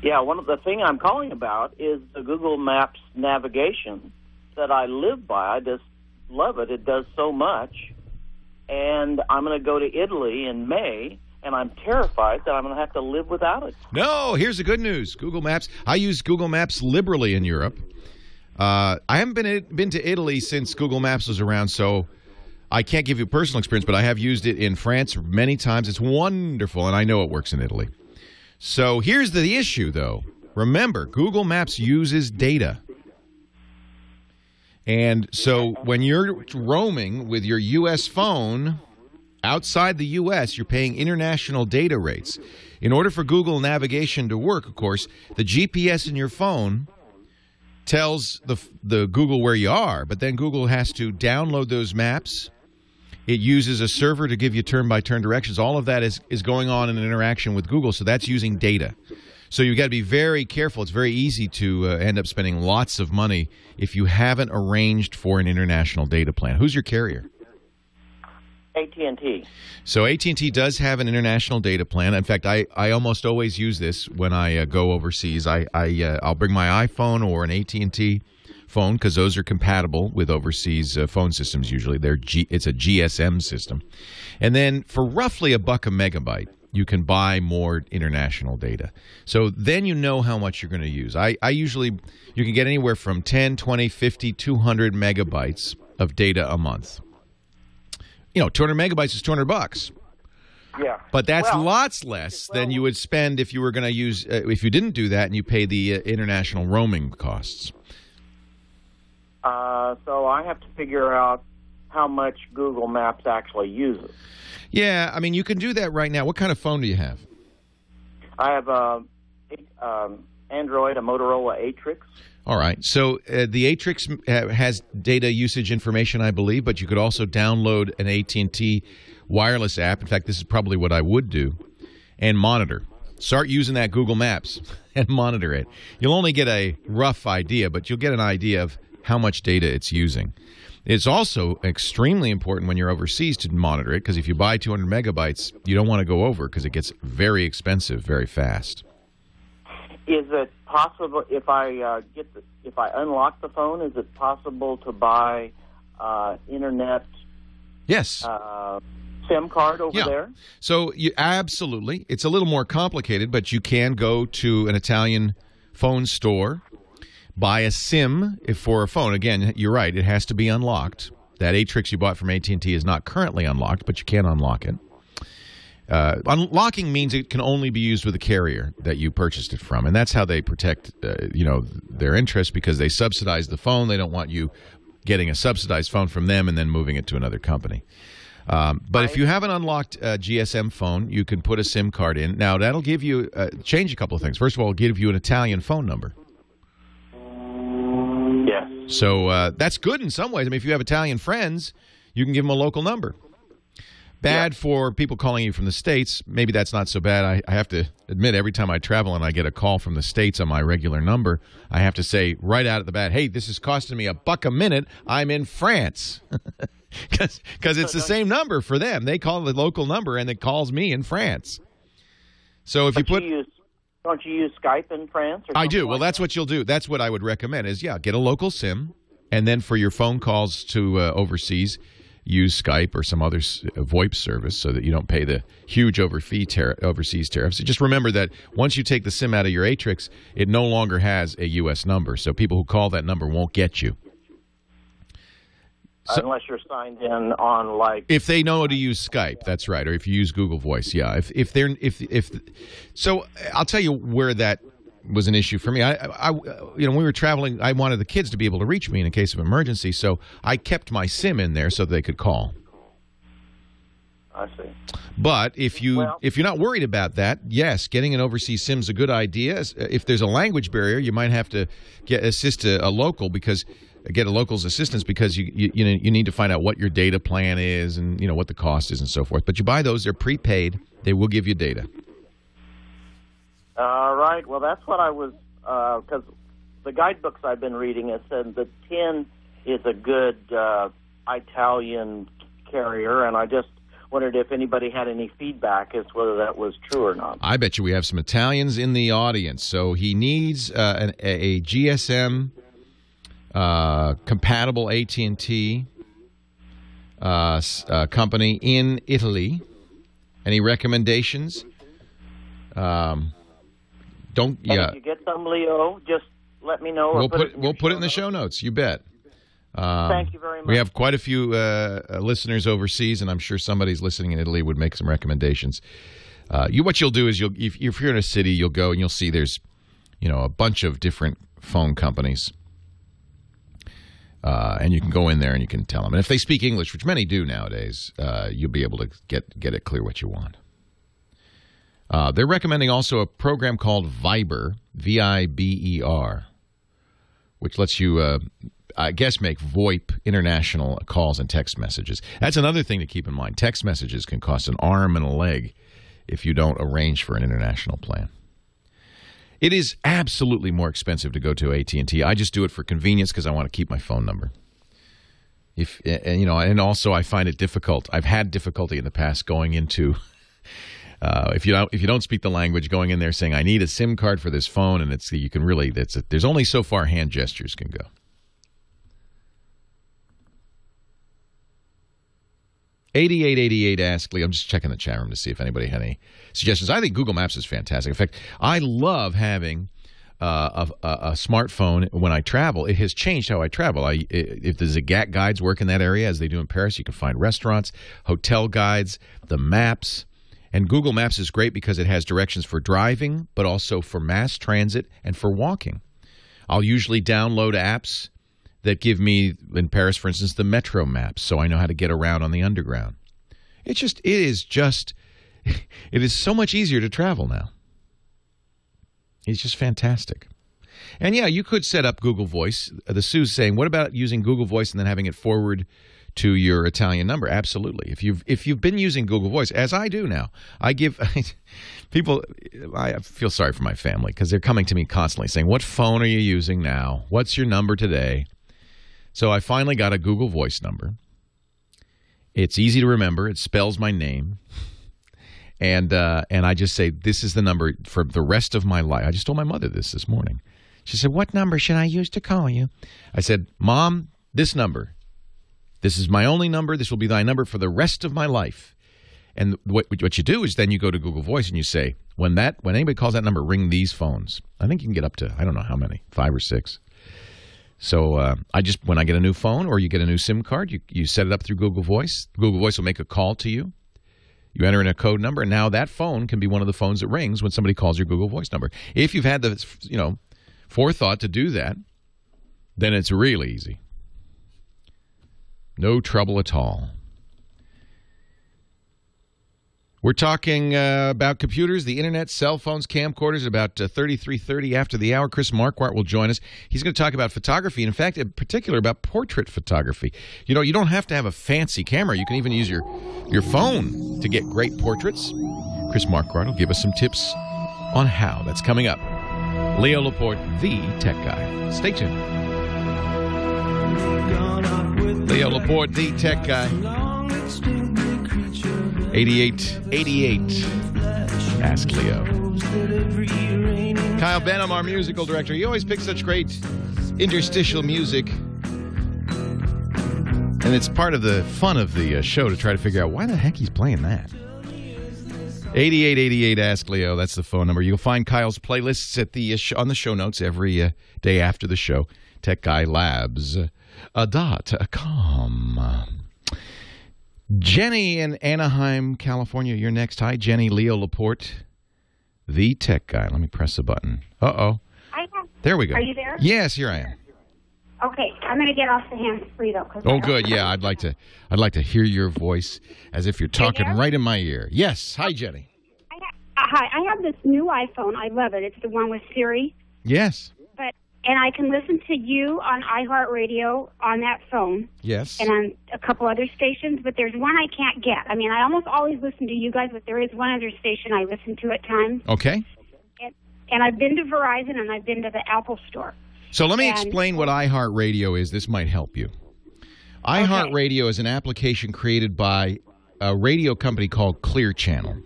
Yeah, one of the thing I'm calling about is the Google Maps navigation that I live by. I just love it. It does so much. And I'm going to go to Italy in May, and I'm terrified that I'm going to have to live without it. No, here's the good news. Google Maps. I use Google Maps liberally in Europe. I haven't been to Italy since Google Maps was around, so I can't give you personal experience, but I have used it in France many times. It's wonderful, and I know it works in Italy. So here's the issue, though. Remember, Google Maps uses data. And so when you're roaming with your U.S. phone outside the U.S., you're paying international data rates. In order for Google navigation to work, of course, the GPS in your phone tells the Google where you are, but then Google has to download those maps. It uses a server to give you turn-by-turn directions. All of that is going on in an interaction with Google, so that's using data. So you've got to be very careful. It's very easy to end up spending lots of money if you haven't arranged for an international data plan. Who's your carrier? AT&T. So AT&T does have an international data plan. In fact, I almost always use this when I go overseas. I'll bring my iPhone or an AT&T phone because those are compatible with overseas phone systems usually. It's a GSM system. And then for roughly $1 a megabyte, you can buy more international data. So then you know how much you're going to use. I usually, you can get anywhere from 10, 20, 50, 200 megabytes of data a month. 200 megabytes is $200. Yeah. But that's lots less than you would spend if you were going to use, if you didn't do that and you pay the international roaming costs. So I have to figure out how much Google Maps actually uses. Yeah, I mean, you can do that right now. What kind of phone do you have? I have Android, a Motorola Atrix. All right. So the Atrix has data usage information, I believe, but you could also download an AT&T wireless app. In fact, this is probably what I would do, and monitor. Start using that Google Maps and monitor it. You'll only get a rough idea, but you'll get an idea of how much data it's using. It's also extremely important when you're overseas to monitor it, because if you buy 200 megabytes, you don't want to go over because it gets very expensive very fast. Is it possible if I unlock the phone? Is it possible to buy internet? Yes. SIM card over there? So absolutely, it's a little more complicated, but you can go to an Italian phone store. Buy a SIM for a phone. Again, you're right. It has to be unlocked. That Atrix you bought from AT&T is not currently unlocked, but you can unlock it. Unlocking means it can only be used with the carrier that you purchased it from, and that's how they protect, their interest, because they subsidize the phone. They don't want you getting a subsidized phone from them and then moving it to another company. But if you have an unlocked GSM phone, you can put a SIM card in. Now, that'll give you change a couple of things. First of all, it'll give you an Italian phone number. Yes. So that's good in some ways. I mean, if you have Italian friends, you can give them a local number. Bad for people calling you from the States. Maybe that's not so bad. I have to admit, every time I travel and I get a call from the States on my regular number, I have to say right out of the bat, hey, this is costing me $1 a minute. I'm in France. Because it's the same number for them. They call the local number, and it calls me in France. So if you put... Don't you use Skype in France? I do. Well, that's what you'll do. That's what I would recommend is, get a local SIM, and then for your phone calls to overseas, use Skype or some other VoIP service so that you don't pay the huge overseas tariffs. So just remember that once you take the SIM out of your Atrix, it no longer has a U.S. number, so people who call that number won't get you. So, unless you're signed in on if they know to use Skype, that's right, or if you use Google Voice, so I'll tell you where that was an issue for me. When we were traveling, I wanted the kids to be able to reach me in case of emergency, so I kept my SIM in there so they could call. I see. But if you're not worried about that, yes, getting an overseas SIM is a good idea. If there's a language barrier, you might have to get a local's assistance because you need to find out what your data plan is and what the cost is and so forth. But you buy those; they're prepaid. They will give you data. All right. Well, that's what I was because the guidebooks I've been reading have said that 10 is a good Italian carrier, and I just wondered if anybody had any feedback as to whether that was true or not. I bet you we have some Italians in the audience. So he needs a GSM compatible AT&T company in Italy. Any recommendations? If you get some, Leo, just let me know. We'll put it in the show notes. You bet. Thank you very much. We have quite a few listeners overseas, and I'm sure somebody's listening in Italy would make some recommendations. What you'll do is if you're in a city, you'll go and you'll see there's a bunch of different phone companies, and you can go in there and you can tell them. And if they speak English, which many do nowadays, you'll be able to get it clear what you want. They're recommending also a program called Viber, VIBER, which lets you I guess make VoIP international calls and text messages. That's another thing to keep in mind. Text messages can cost an arm and a leg if you don't arrange for an international plan. It is absolutely more expensive to go to AT&T. I just do it for convenience because I want to keep my phone number. And also I find it difficult. I've had difficulty in the past going into if you don't speak the language, going in there saying I need a SIM card for this phone, and there's only so far hand gestures can go. 8888 Ask Lee. I'm just checking the chat room to see if anybody had any suggestions. I think Google Maps is fantastic. In fact, I love having a smartphone when I travel. It has changed how I travel. If the Zagat guides work in that area, as they do in Paris, you can find restaurants, hotel guides, the maps. And Google Maps is great because it has directions for driving, but also for mass transit and for walking. I'll usually download apps that give me, in Paris, for instance, the metro maps, so I know how to get around on the underground. It is so much easier to travel now. It's just fantastic. And yeah, you could set up Google Voice. The Sue's saying, what about using Google Voice and then having it forward to your Italian number? Absolutely. If you've been using Google Voice, as I do now, I give people. I feel sorry for my family because they're coming to me constantly saying, "What phone are you using now? What's your number today?" So I finally got a Google Voice number. It's easy to remember. It spells my name. And I just say, this is the number for the rest of my life. I just told my mother this morning. She said, what number should I use to call you? I said, Mom, this number. This is my only number. This will be thy number for the rest of my life. And what you do is then you go to Google Voice and you say, when anybody calls that number, ring these phones. I think you can get up to, I don't know how many, 5 or 6. So when I get a new phone or you get a new SIM card, you set it up through Google Voice. Google Voice will make a call to you. You enter in a code number, and now that phone can be one of the phones that rings when somebody calls your Google Voice number. If you've had the forethought to do that, then it's really easy. No trouble at all. We're talking about computers, the internet, cell phones, camcorders, about 33:30 after the hour. Chris Marquardt will join us. He's going to talk about photography, and in fact, in particular, about portrait photography. You don't have to have a fancy camera. You can even use your phone to get great portraits. Chris Marquardt will give us some tips on how. That's coming up. Leo Laporte, the tech guy. Stay tuned. Leo Laporte, the tech guy. 8888. Ask Leo. Kyle Benham, our musical director. He always picks such great interstitial music. And it's part of the fun of the show to try to figure out why the heck he's playing that. 8888 Ask Leo. That's the phone number. You'll find Kyle's playlists at the on the show notes every day after the show. TechGuyLabs.com. Jenny in Anaheim, California, you're next. Hi, Jenny. Leo Laporte, the tech guy. Let me press the button. Uh-oh. Hi. There we go. Are you there? Yes, here I am. Okay, I'm going to get off the hands-free, though. Oh, good. Yeah, I'd like to hear your voice as if you're talking right in my ear. Yes. Hi, Jenny. Hi. I have this new iPhone. I love it. It's the one with Siri. Yes. And I can listen to you on iHeartRadio on that phone. Yes. And on a couple other stations, but there's one I can't get. I mean, I almost always listen to you guys, but there is one other station I listen to at times. Okay. And I've been to Verizon and I've been to the Apple Store. So let me explain what iHeartRadio is. This might help you. iHeartRadio is an application created by a radio company called Clear Channel.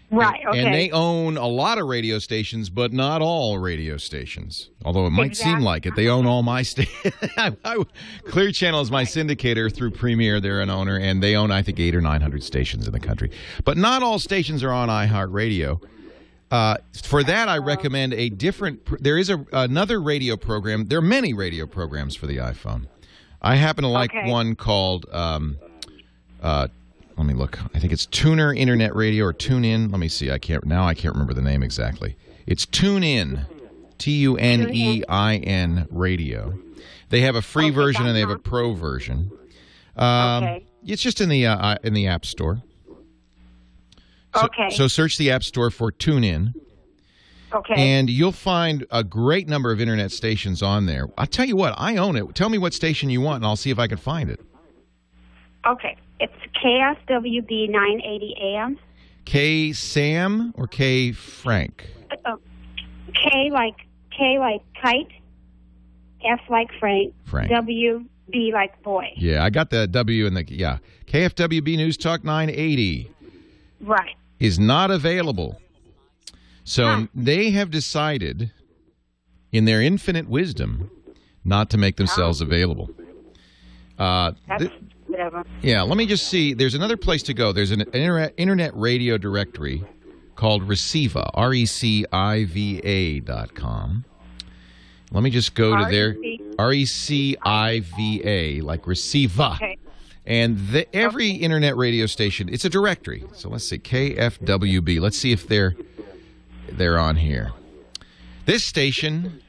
Right, okay. And they own a lot of radio stations, but not all radio stations. Although it might seem like it. They own all my stations. Clear Channel is my syndicator through Premier. They're an owner, and they own, I think, 800 or 900 stations in the country. But not all stations are on iHeartRadio. For that, I recommend a different... There is another radio program. There are many radio programs for the iPhone. I happen to like one called... let me look. I think it's Tuner Internet Radio or TuneIn. Let me see. I can't remember the name exactly. It's TuneIn, TuneIn Radio. They have a free version and they have a pro version. It's just in the App Store. So search the App Store for TuneIn. Okay. And you'll find a great number of Internet stations on there. I'll tell you what. I own it. Tell me what station you want, and I'll see if I can find it. Okay. It's KSWB 980 AM. K Sam or K Frank? K like kite, F like Frank. W, B like boy. Yeah, I got the W in the, yeah. KFWB News Talk 980. Right. Is not available. So they have decided, in their infinite wisdom, not to make themselves available. Yeah, let me just see. There's another place to go. There's an internet radio directory called Reciva, RECIVA.com. Let me just go to there. RECIVA, like Reciva. Okay. And every internet radio station, it's a directory. So let's see, KFWB. Let's see if they're on here. This station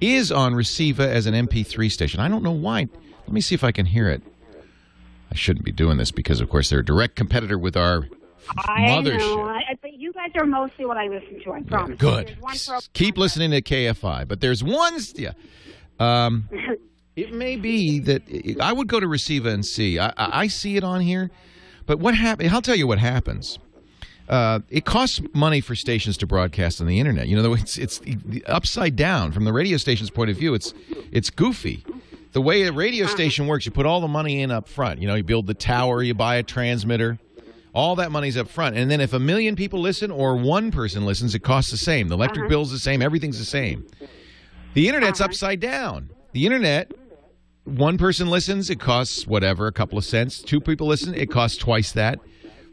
is on Reciva as an MP3 station. I don't know why. Let me see if I can hear it. I shouldn't be doing this because, of course, they're a direct competitor with our mothership. I know, but you guys are mostly what I listen to, I promise. Good. Keep listening to KFI. But there's one... Yeah. It may be that... I would go to Reciva and see. I see it on here. But what happens... I'll tell you what happens. It costs money for stations to broadcast on the Internet. You know, it's upside down. From the radio station's point of view, it's goofy. The way a radio station works, you put all the money in up front. You know, you build the tower, you buy a transmitter. All that money's up front. And then if 1 million people listen or one person listens, it costs the same. The electric bill's the same. Everything's the same. The Internet's upside down. The Internet, one person listens, it costs whatever, a couple of cents. 2 people listen, it costs twice that.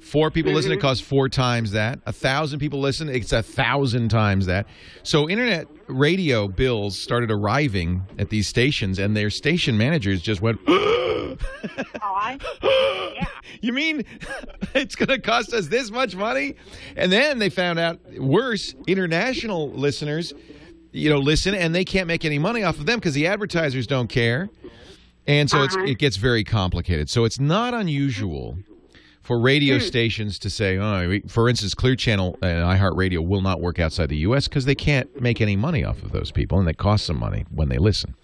4 people listen, it costs 4 times that. 1,000 people listen, it's 1,000 times that. So Internet radio bills started arriving at these stations, and their station managers just went, yeah. You mean it's going to cost us this much money? And then they found out, worse, international listeners, listen, and they can't make any money off of them because the advertisers don't care. And so it gets very complicated. So it's not unusual for radio stations to say, for instance, Clear Channel and iHeartRadio will not work outside the U.S. because they can't make any money off of those people, and they cost them money when they listen.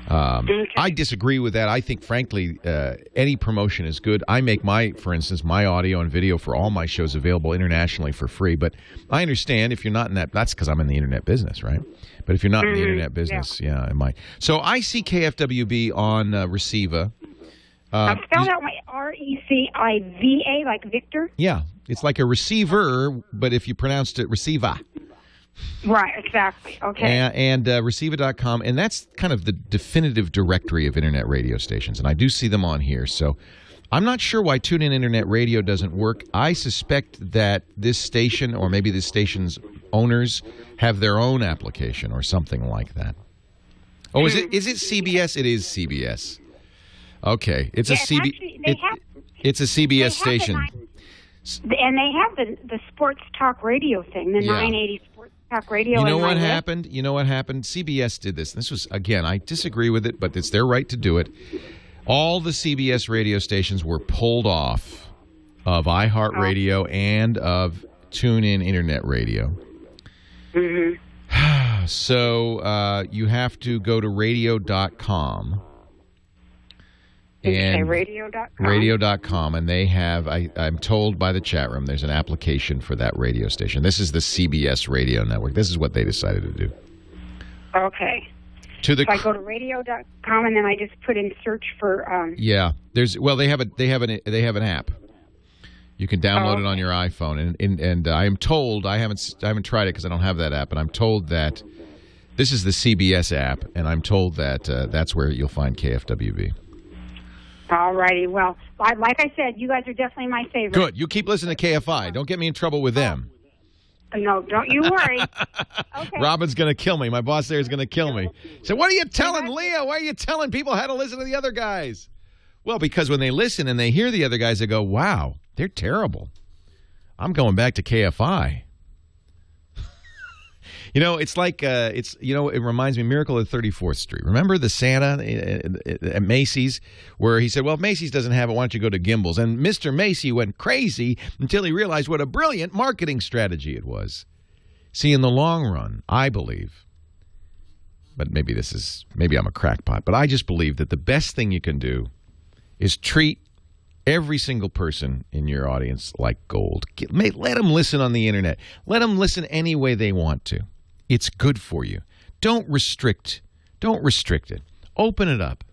I disagree with that. I think, frankly, any promotion is good. I make for instance, my audio and video for all my shows available internationally for free, but I understand if you're not in that's because I'm in the Internet business, right? But if you're not in the Internet business, yeah, I might. So I see KFWB on Reciva. I've spelled out my RECIVA, like Victor. Yeah, it's like a receiver, but if you pronounced it Reciva. Right, exactly. Okay. And Reciva.com, and that's kind of the definitive directory of Internet radio stations, and I do see them on here. So I'm not sure why TuneIn Internet Radio doesn't work. I suspect that this station, or maybe this station's owners, have their own application or something like that. Oh, is it CBS? It is CBS. Okay, it's a CBS station. And they have the sports talk radio thing, the 980 sports. talk radio. You know what happened? You know what happened? CBS did this. This was, again, I disagree with it, but it's their right to do it. All the CBS radio stations were pulled off of iHeartRadio and of TuneIn Internet Radio. Mm-hmm. So you have to go to radio.com. And radio.com. Radio.com, and they have, I'm told by the chat room, there's an application for that radio station. This is the CBS radio network. This is what they decided to do. Okay. So I go to radio.com, and then I just put in search for... Yeah. They have an app. You can download it on your iPhone, and I am told, I haven't tried it because I don't have that app, but I'm told that this is the CBS app, and I'm told that that's where you'll find KFWB. All righty. Well, like I said, you guys are definitely my favorite. Good. You keep listening to KFI. Don't get me in trouble with them. No, don't you worry. Okay. Robin's going to kill me. My boss there is going to kill me. So what are you telling Leah? Why are you telling people how to listen to the other guys? Well, because when they listen and they hear the other guys, they go, wow, they're terrible. I'm going back to KFI. You know, it's like, it reminds me of Miracle at 34th Street. Remember the Santa at Macy's where he said, well, if Macy's doesn't have it, why don't you go to Gimbel's? And Mr. Macy went crazy until he realized what a brilliant marketing strategy it was. See, in the long run, I believe, but maybe I'm a crackpot, but I just believe that the best thing you can do is treat every single person in your audience like gold. Let them listen on the internet. Let them listen any way they want to. It's good for you. Don't restrict it. Open it up.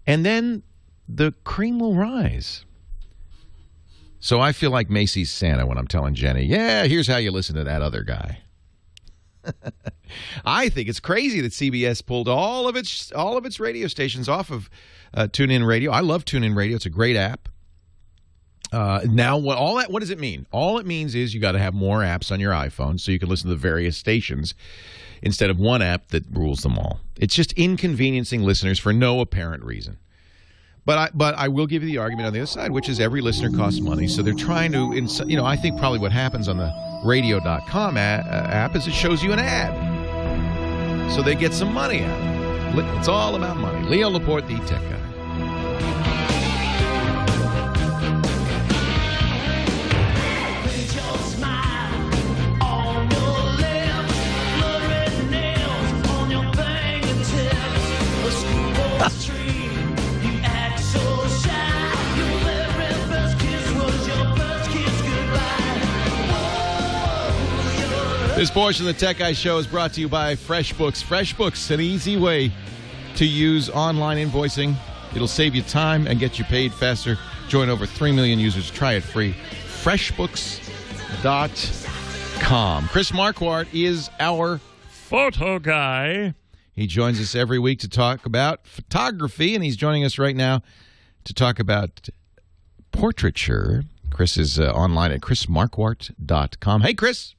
And then the cream will rise. So I feel like Macy's Santa when I'm telling Jenny, yeah, here's how you listen to that other guy. I think it's crazy that CBS pulled all of its radio stations off of TuneIn Radio. I love TuneIn Radio. It's a great app. Now, what does it mean? All it means is you got to have more apps on your iPhone so you can listen to the various stations instead of one app that rules them all. It's just inconveniencing listeners for no apparent reason. But I will give you the argument on the other side, which is every listener costs money. So they're trying to, I think probably what happens on the radio.com app is it shows you an ad. So they get some money out of it. It's all about money. Leo Laporte, the tech guy. This portion of the Tech Guy Show is brought to you by FreshBooks. FreshBooks, an easy way to use online invoicing. It'll save you time and get you paid faster. Join over 3 million users. Try it free. FreshBooks.com. Chris Marquardt is our photo guy. He joins us every week to talk about photography, and he's joining us right now to talk about portraiture. Chris is online at chrismarquardt.com. Hey, Chris.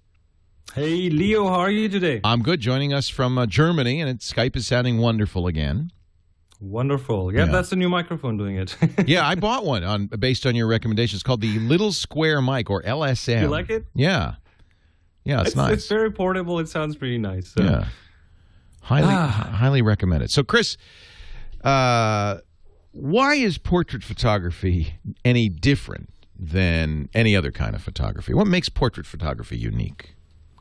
Hey, Leo, how are you today? I'm good. Joining us from Germany, and Skype is sounding wonderful again. Wonderful. Yeah, that's the new microphone doing it. Yeah, I bought one based on your recommendation. It's called the Little Square Mic, or LSM. You like it? Yeah. Yeah, it's nice. It's very portable. It sounds pretty nice. So. Yeah. Highly recommend it. So, Chris, why is portrait photography any different than any other kind of photography? What makes portrait photography unique?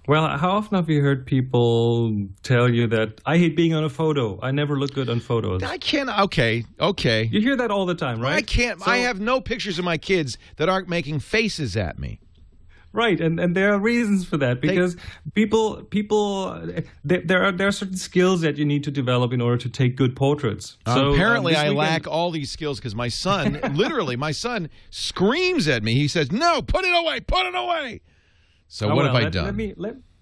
Well, how often have you heard people tell you that I hate being on a photo? I never look good on photos. I can't. Okay. You hear that all the time, right? I can't. So, I have no pictures of my kids that aren't making faces at me. Right, and there are reasons for that because there are certain skills that you need to develop in order to take good portraits. So apparently, I lack all these skills because my son, my son screams at me. He says, "No, put it away, put it away." So what have I done?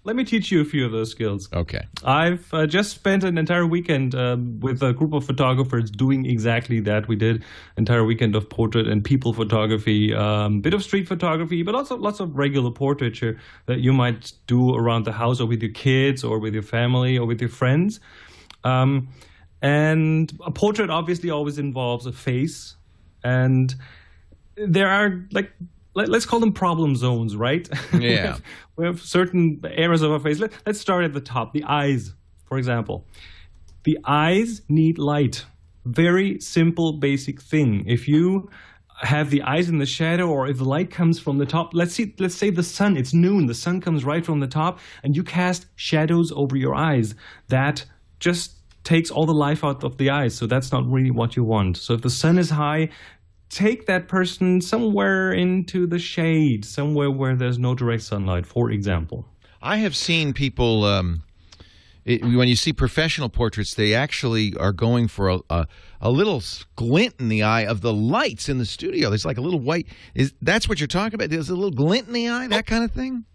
Let me teach you a few of those skills. Okay. I've just spent an entire weekend with a group of photographers doing exactly that. We did an entire weekend of portrait and people photography, bit of street photography, but also lots of regular portraiture that you might do around the house or with your kids or with your family or with your friends. And a portrait obviously always involves a face. And there are let's call them problem zones, right? Yeah. we have certain areas of our face. Let's start at the top. The eyes, for example. The eyes need light. Very simple, basic thing. If you have the eyes in the shadow, or if the light comes from the top, let's say the sun, it's noon, the sun comes right from the top, and you cast shadows over your eyes. That just takes all the life out of the eyes, so that's not really what you want. So if the sun is high, take that person somewhere into the shade, somewhere where there's no direct sunlight, for example. I have seen people, when you see professional portraits, they actually are going for a little glint in the eye of the lights in the studio. There's like a little white. That's what you're talking about? There's a little glint in the eye, that kind of thing?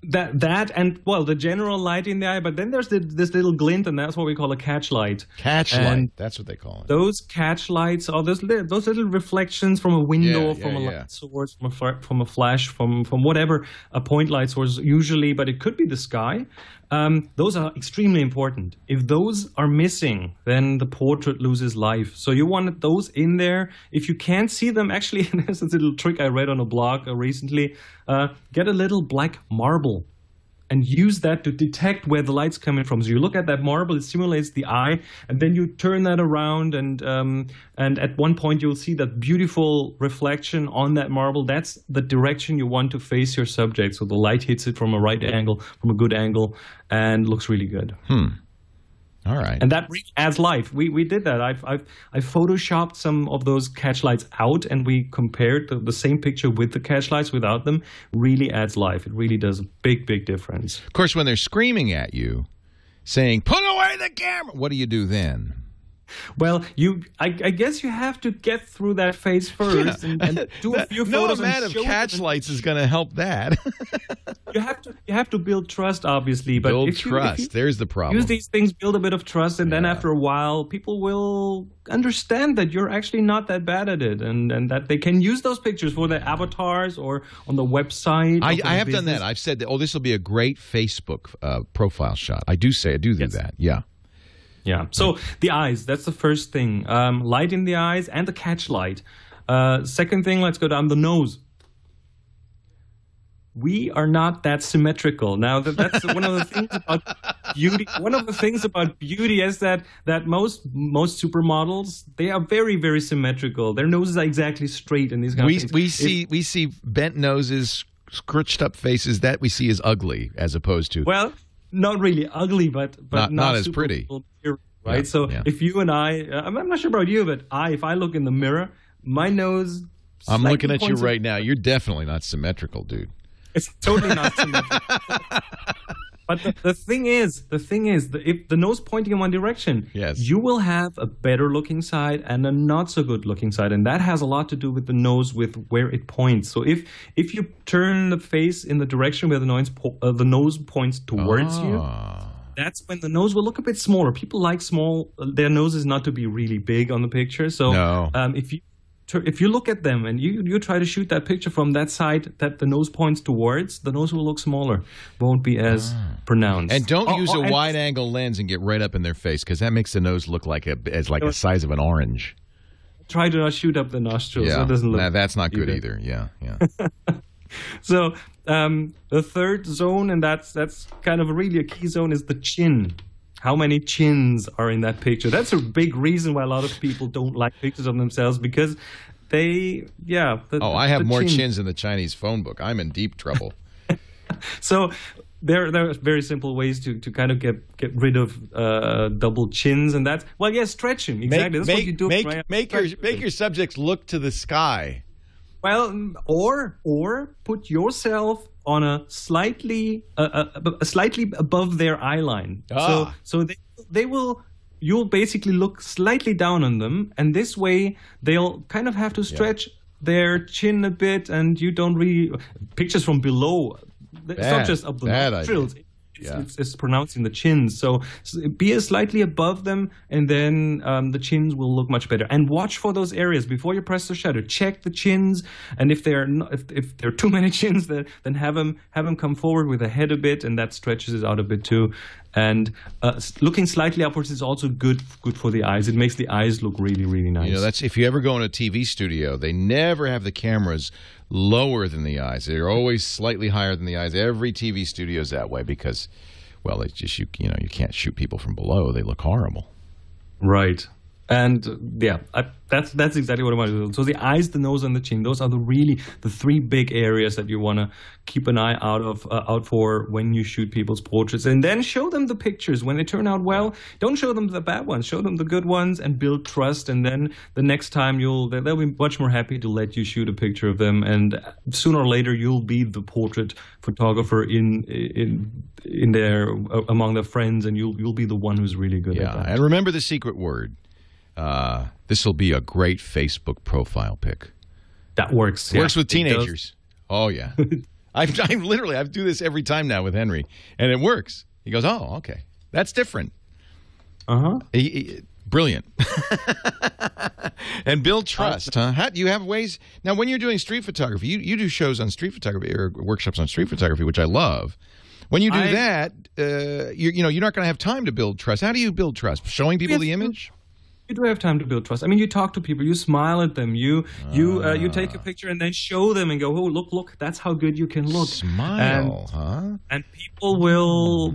That and, well, the general light in the eye, but then there's this little glint, and that's what we call a catch light. Catch light, that's what they call it. Those catch lights are those little reflections from a window, from a light source, from a flash, from whatever, a point light source usually, but it could be the sky. Those are extremely important. If those are missing, then the portrait loses life. So you want those in there. If you can't see them, actually, there's a little trick I read on a blog recently. Get a little black marble and use that to detect where the light's coming from. So you look at that marble, it simulates the eye, and then you turn that around, and at one point you'll see that beautiful reflection on that marble. That's the direction you want to face your subject. So the light hits it from a right angle, from a good angle, and looks really good. All right. And that adds life. We did that. I photoshopped some of those catch lights out, and we compared the same picture with the catch lights without them. Really adds life. It really does a big, big difference. Of course, when they're screaming at you, saying, "Put away the camera," what do you do then? Well, I guess you have to get through that phase first and do a few photos. No amount of catch lights is going to help that. You have to build trust, obviously. But build trust. There's the problem. Use these things, build a bit of trust, and then after a while, people will understand that you're actually not that bad at it, and that they can use those pictures for their avatars or on the website. I have done that. I've said that. Oh, this will be a great Facebook profile shot. I do do that. Yeah. Yeah. So the eyes, that's the first thing. Light in the eyes and the catch light. Second thing, let's go down the nose. We are not that symmetrical. Now, that's one of the things about beauty. One of the things about beauty is that most supermodels, they are very, very symmetrical. Their noses are exactly straight and these kind of things. We see bent noses, scrunched up faces. That we see as ugly, as opposed to... Well, not really ugly, but not as pretty. Right? Yeah, so if you and I'm not sure about you, but if I look in the mirror, my nose... I'm looking at you right now. You're definitely not symmetrical, dude. It's totally not symmetrical. But the thing is, if the nose pointing in one direction, you will have a better looking side and a not so good looking side, and that has a lot to do with the nose, with where it points. So if you turn the face in the direction where the nose points towards you, that's when the nose will look a bit smaller. People like their noses not to be really big on the picture. So if you look at them and you try to shoot that picture from that side that the nose points towards, the nose will look smaller, won't be as pronounced. And don't use a wide-angle lens and get right up in their face, because that makes the nose look like the size of an orange. Try to not shoot up the nostrils. Yeah, so it doesn't look that's not good either. Yeah. So the third zone, and that's kind of really a key zone, is the chin. How many chins are in that picture? That's a big reason why a lot of people don't like pictures of themselves, because I have more chins in the Chinese phone book. I'm in deep trouble. So there are very simple ways to kind of get rid of double chins, and that's stretching. Exactly. That's what you do. Make your subjects look to the sky. Well, or put yourself on a slightly above their eye line. So you'll basically look slightly down on them, and this way they'll kind of have to stretch their chin a bit, and you don't really pictures from below. It's not just up the nostrils. It's pronouncing the chins. So be slightly above them, and then the chins will look much better. And watch for those areas before you press the shutter. Check the chins, and if there are too many chins, then have them come forward with the head a bit, and that stretches it out a bit too. And looking slightly upwards is also good for the eyes. It makes the eyes look really, really nice. You know, that's if you ever go in a TV studio, they never have the cameras lower than the eyes. They're always slightly higher than the eyes. Every TV studio is that way because, well, it's just you can't shoot people from below. They look horrible. Right. And yeah, that's exactly what I want to do. So the eyes, the nose, and the chin, those are the three big areas that you want to keep an eye out for when you shoot people's portraits. And then show them the pictures. When they turn out well, don't show them the bad ones. Show them the good ones and build trust. And then the next time they'll be much more happy to let you shoot a picture of them. And sooner or later, you'll be the portrait photographer in there among their friends, and you'll be the one who's really good at that. And remember the secret word. This will be a great Facebook profile pic. That works. Works with teenagers. Oh, yeah. I do this every time now with Henry, and it works. He goes, oh, okay. That's different. Uh-huh. Brilliant. And build trust, huh? Do you have ways? Now, when you're doing street photography, you do shows on street photography or workshops on street photography, which I love. When you do that, you're not going to have time to build trust. How do you build trust? Showing people the image? You do have time to build trust. I mean, you talk to people, you smile at them, you take a picture and then show them and go, oh, look, that's how good you can look. Smile, and people will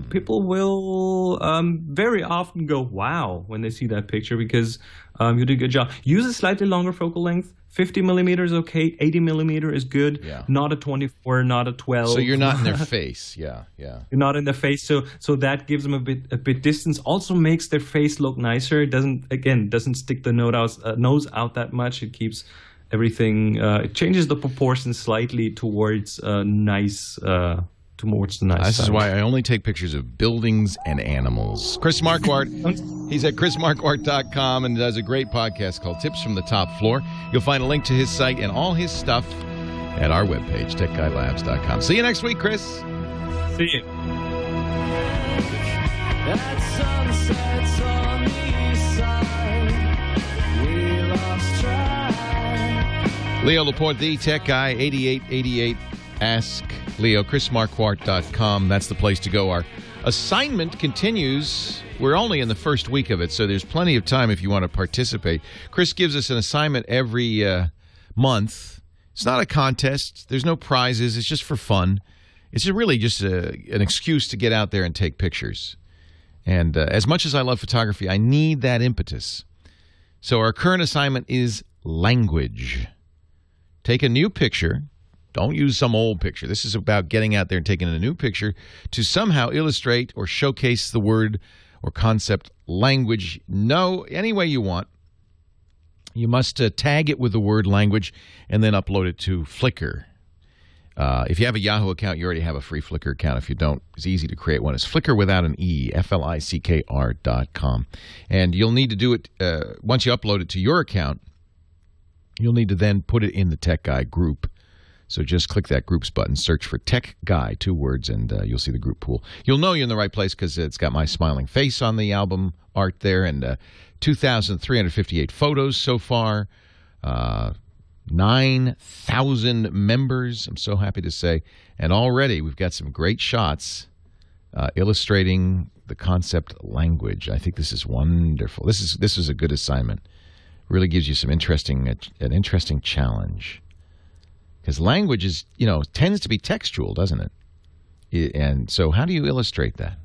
very often go, wow, when they see that picture because you did a good job. Use a slightly longer focal length. 50 millimeter is okay. 80 millimeter is good. Yeah. Not a 24, not a 12. So you're not in their face. Yeah. You're not in their face. So that gives them a bit distance. Also makes their face look nicer. It doesn't stick the nose out that much. It keeps everything. It changes the proportion slightly towards nice. Towards the nice This side. is why I only take pictures of buildings and animals. Chris Marquardt, he's at chrismarquardt.com and does a great podcast called Tips from the Top Floor. You'll find a link to his site and all his stuff at our webpage, techguylabs.com. See you next week, Chris. See you. Leo Laporte, the tech guy, 8888 Ask Leo, chrismarquardt.com. That's the place to go. Our assignment continues. We're only in the first week of it, so there's plenty of time if you want to participate. Chris gives us an assignment every month. It's not a contest. There's no prizes. It's just for fun. It's really just an excuse to get out there and take pictures. And as much as I love photography, I need that impetus. So our current assignment is language. Take a new picture. Don't use some old picture. This is about getting out there and taking a new picture to somehow illustrate or showcase the word or concept language. Any way you want. You must tag it with the word language and then upload it to Flickr. If you have a Yahoo account, you already have a free Flickr account. If you don't, it's easy to create one. It's Flickr without an E, FLICKR.com. And you'll need to do it, once you upload it to your account, you'll need to then put it in the Tech Guy group. So just click that groups button, search for Tech Guy, 2 words, and you'll see the group pool. You'll know you're in the right place because it's got my smiling face on the album art there, and 2,358 photos so far, 9,000 members, I'm so happy to say. And already we've got some great shots illustrating the concept language. I think this is wonderful. This is a good assignment. Really gives you an interesting challenge. Because language is, tends to be textual, doesn't it? And so how do you illustrate that?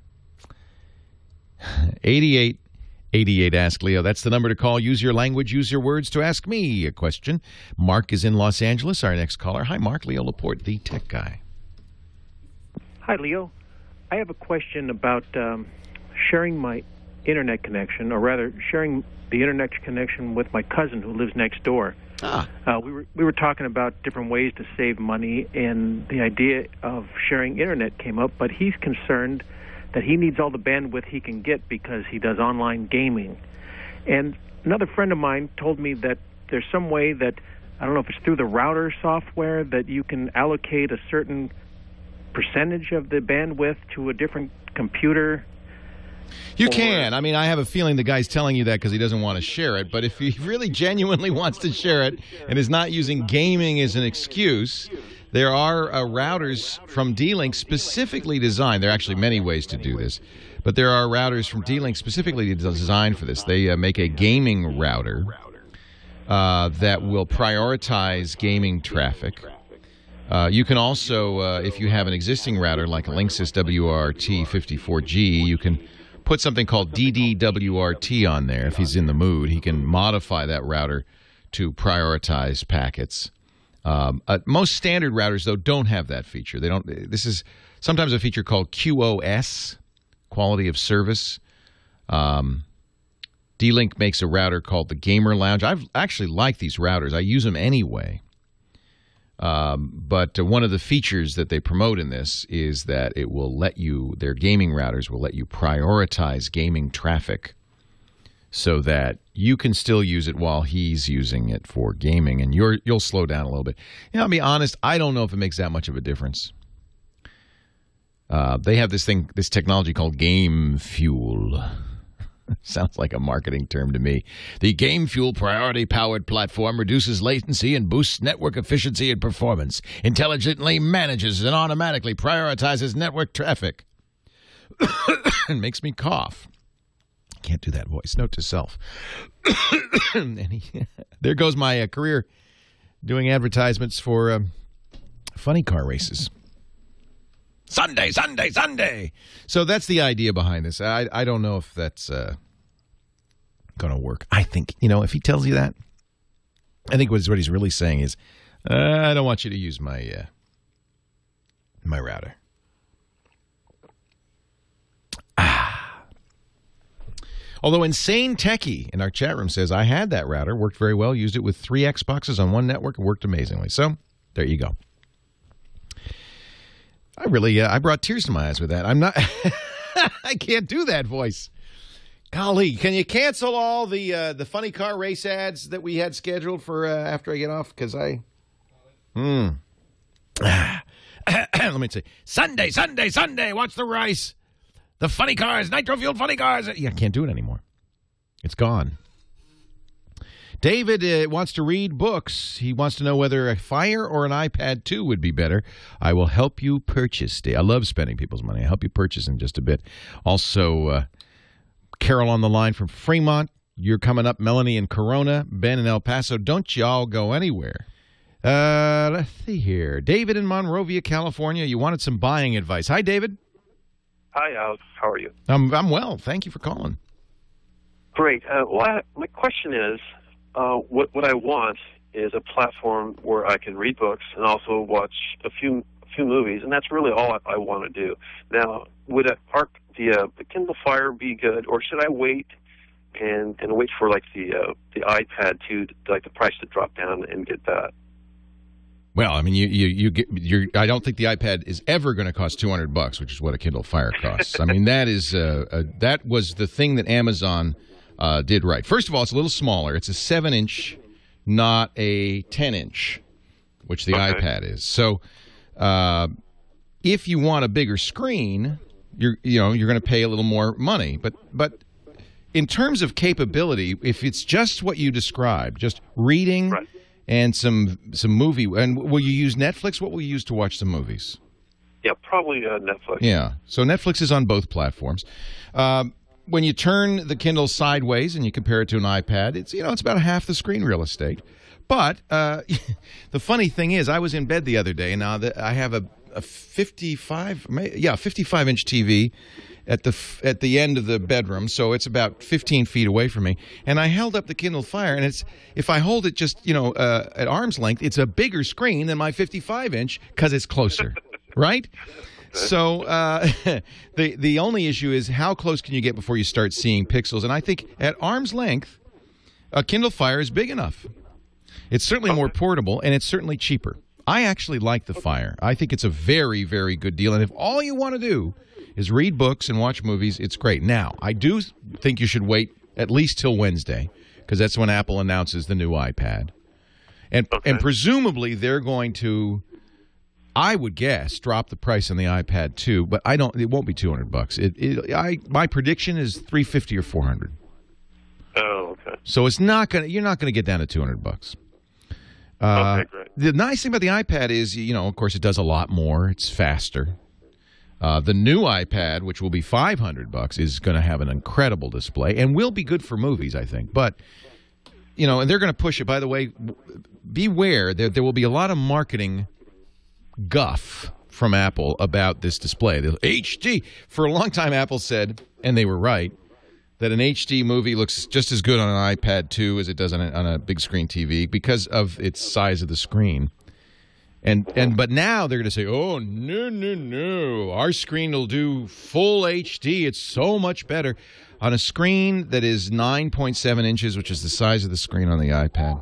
8888 Ask Leo. That's the number to call. Use your language, use your words to ask me a question. Mark is in Los Angeles, our next caller. Hi, Mark. Leo Laporte, the tech guy. Hi, Leo. I have a question about sharing my internet connection, or rather sharing the internet connection with my cousin who lives next door. We were talking about different ways to save money, and the idea of sharing internet came up, but he's concerned that he needs all the bandwidth he can get because he does online gaming. And another friend of mine told me that there's some way that, I don't know if it's through the router software, that you can allocate a certain percentage of the bandwidth to a different computer. You can. I mean, I have a feeling the guy's telling you that because he doesn't want to share it. But if he really genuinely wants to share it and is not using gaming as an excuse, there are routers from D-Link specifically designed. There are actually many ways to do this. But there are routers from D-Link specifically designed for this. They make a gaming router that will prioritize gaming traffic. You can also, if you have an existing router like a Linksys WRT54G, you can put something called DDWRT on there. If he's in the mood, he can modify that router to prioritize packets. Most standard routers, though, don't have that feature. They don't. This is sometimes a feature called QoS, quality of service. D-Link makes a router called the Gamer Lounge. I've actually liked these routers. I use them anyway. But one of the features that they promote in this is that it will let you, their gaming routers will let you prioritize gaming traffic so that you can still use it while he's using it for gaming, and you'll slow down a little bit. You know, I'll be honest, I don't know if it makes that much of a difference. They have this technology called Game Fuel. Sounds like a marketing term to me. The Game Fuel priority-powered platform reduces latency and boosts network efficiency and performance, intelligently manages and automatically prioritizes network traffic. It makes me cough. Can't do that voice. Note to self. There goes my career doing advertisements for funny car races. Sunday, Sunday, Sunday. So that's the idea behind this. I don't know if that's going to work. I think, if he tells you that, I think what he's really saying is, I don't want you to use my my router. Although Insane Techie in our chat room says, I had that router, worked very well, used it with 3 Xboxes on one network, it worked amazingly. So, there you go. I brought tears to my eyes with that. I'm not, I can't do that voice. Golly, can you cancel all the funny car race ads that we had scheduled for after I get off? Because let me say, Sunday, Sunday, Sunday, watch the race. The funny cars, nitro-fueled funny cars. Yeah, I can't do it anymore. It's gone. David wants to read books. He wants to know whether a Fire or an iPad 2 would be better. I will help you purchase. I love spending people's money. I'll help you purchase in just a bit. Also, Carol on the line from Fremont. You're coming up, Melanie in Corona, Ben in El Paso. Don't y'all go anywhere. Let's see here. David in Monrovia, California. You wanted some buying advice. Hi, David. Hi, Alex. How are you? I'm well. Thank you for calling. Great. My question is, what I want is a platform where I can read books and also watch a few movies, and that's really all I want to do. Now, would the Kindle Fire be good, or should I wait and wait for like the iPad 2, like the price to drop down and get that? Well, I mean, I don't think the iPad is ever going to cost $200, which is what a Kindle Fire costs. I mean, that was the thing that Amazon did right. First of all, it's a little smaller. It's a 7-inch, not a 10-inch, which the iPad is. So, if you want a bigger screen, you're going to pay a little more money. But in terms of capability, if it's just what you described, just reading. Right. And some movie. And will you use Netflix? What will you use to watch the movies? Yeah, probably Netflix. Yeah. So Netflix is on both platforms. When you turn the Kindle sideways and you compare it to an iPad, it's about half the screen real estate. But the funny thing is, I was in bed the other day. Now that I have a 55-inch TV at the end of the bedroom, so it's about 15 feet away from me. And I held up the Kindle Fire, and if I hold it just at arm's length, it's a bigger screen than my 55-inch because it's closer, right? So the only issue is how close can you get before you start seeing pixels? And I think at arm's length, a Kindle Fire is big enough. It's certainly more portable, and it's certainly cheaper. I actually like the Fire. I think it's a very, very good deal. And if all you want to do is read books and watch movies, it's great. Now, I do think you should wait at least till Wednesday, because that's when Apple announces the new iPad. And presumably they're going to, I would guess, drop the price on the iPad 2, but it won't be $200. My prediction is $350 or $400. Oh, okay. So you're not going to get down to $200. Okay, great. The nice thing about the iPad is, of course, it does a lot more. It's faster. The new iPad, which will be $500, is going to have an incredible display and will be good for movies, I think. But, you know, and they're going to push it. By the way, beware, there will be a lot of marketing guff from Apple about this display. The HD. For a long time, Apple said, and they were right, that an HD movie looks just as good on an iPad 2 as it does on a big screen TV because of its size of the screen. But now they're going to say, oh, no. Our screen will do full HD. It's so much better on a screen that is 9.7 inches, which is the size of the screen on the iPad.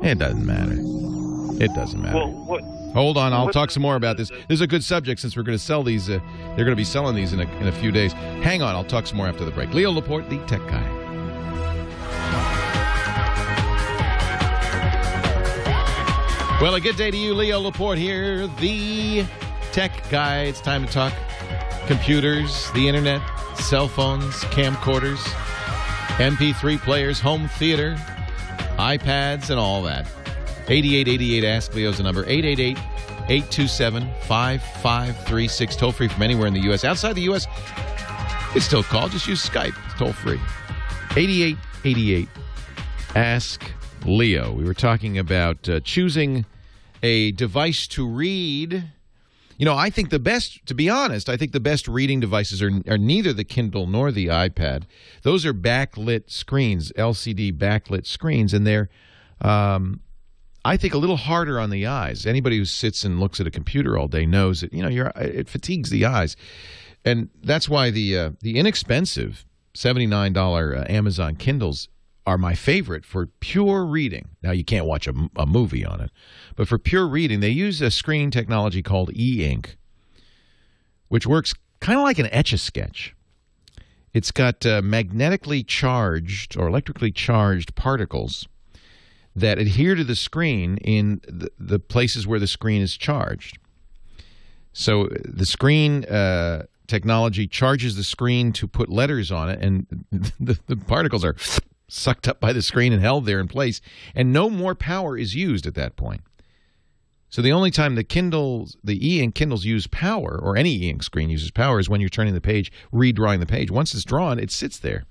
It doesn't matter. It doesn't matter. Hold on. I'll talk some more about this. This is a good subject since we're going to sell these. They're going to be selling these in a few days. Hang on. I'll talk some more after the break. Leo Laporte, the tech guy. Well, a good day to you, Leo Laporte here, the tech guy. It's time to talk computers, the internet, cell phones, camcorders, MP3 players, home theater, iPads, and all that. 8888 Ask Leo's the number. 888-827-5536. Toll free from anywhere in the U.S. Outside the U.S., it's still called. Just use Skype. It's toll free. 8888 Ask Leo. We were talking about choosing a device to read. You know, I think the best, to be honest, I think the best reading devices are neither the Kindle nor the iPad. Those are backlit screens, LCD backlit screens, and they're, I think, a little harder on the eyes. Anybody who sits and looks at a computer all day knows that, you know, it fatigues the eyes. And that's why the inexpensive $79 Amazon Kindles are my favorite for pure reading. Now, you can't watch a movie on it, but for pure reading, they use a screen technology called e-ink, which works kind of like an Etch-a-Sketch. It's got magnetically charged or electrically charged particles that adhere to the screen in the places where the screen is charged. So the screen technology charges the screen to put letters on it, and the particles are sucked up by the screen and held there in place, and no more power is used at that point. So the only time the e-ink Kindles use power, or any e-ink screen uses power, is when you're turning the page, redrawing the page. Once it's drawn, it sits there,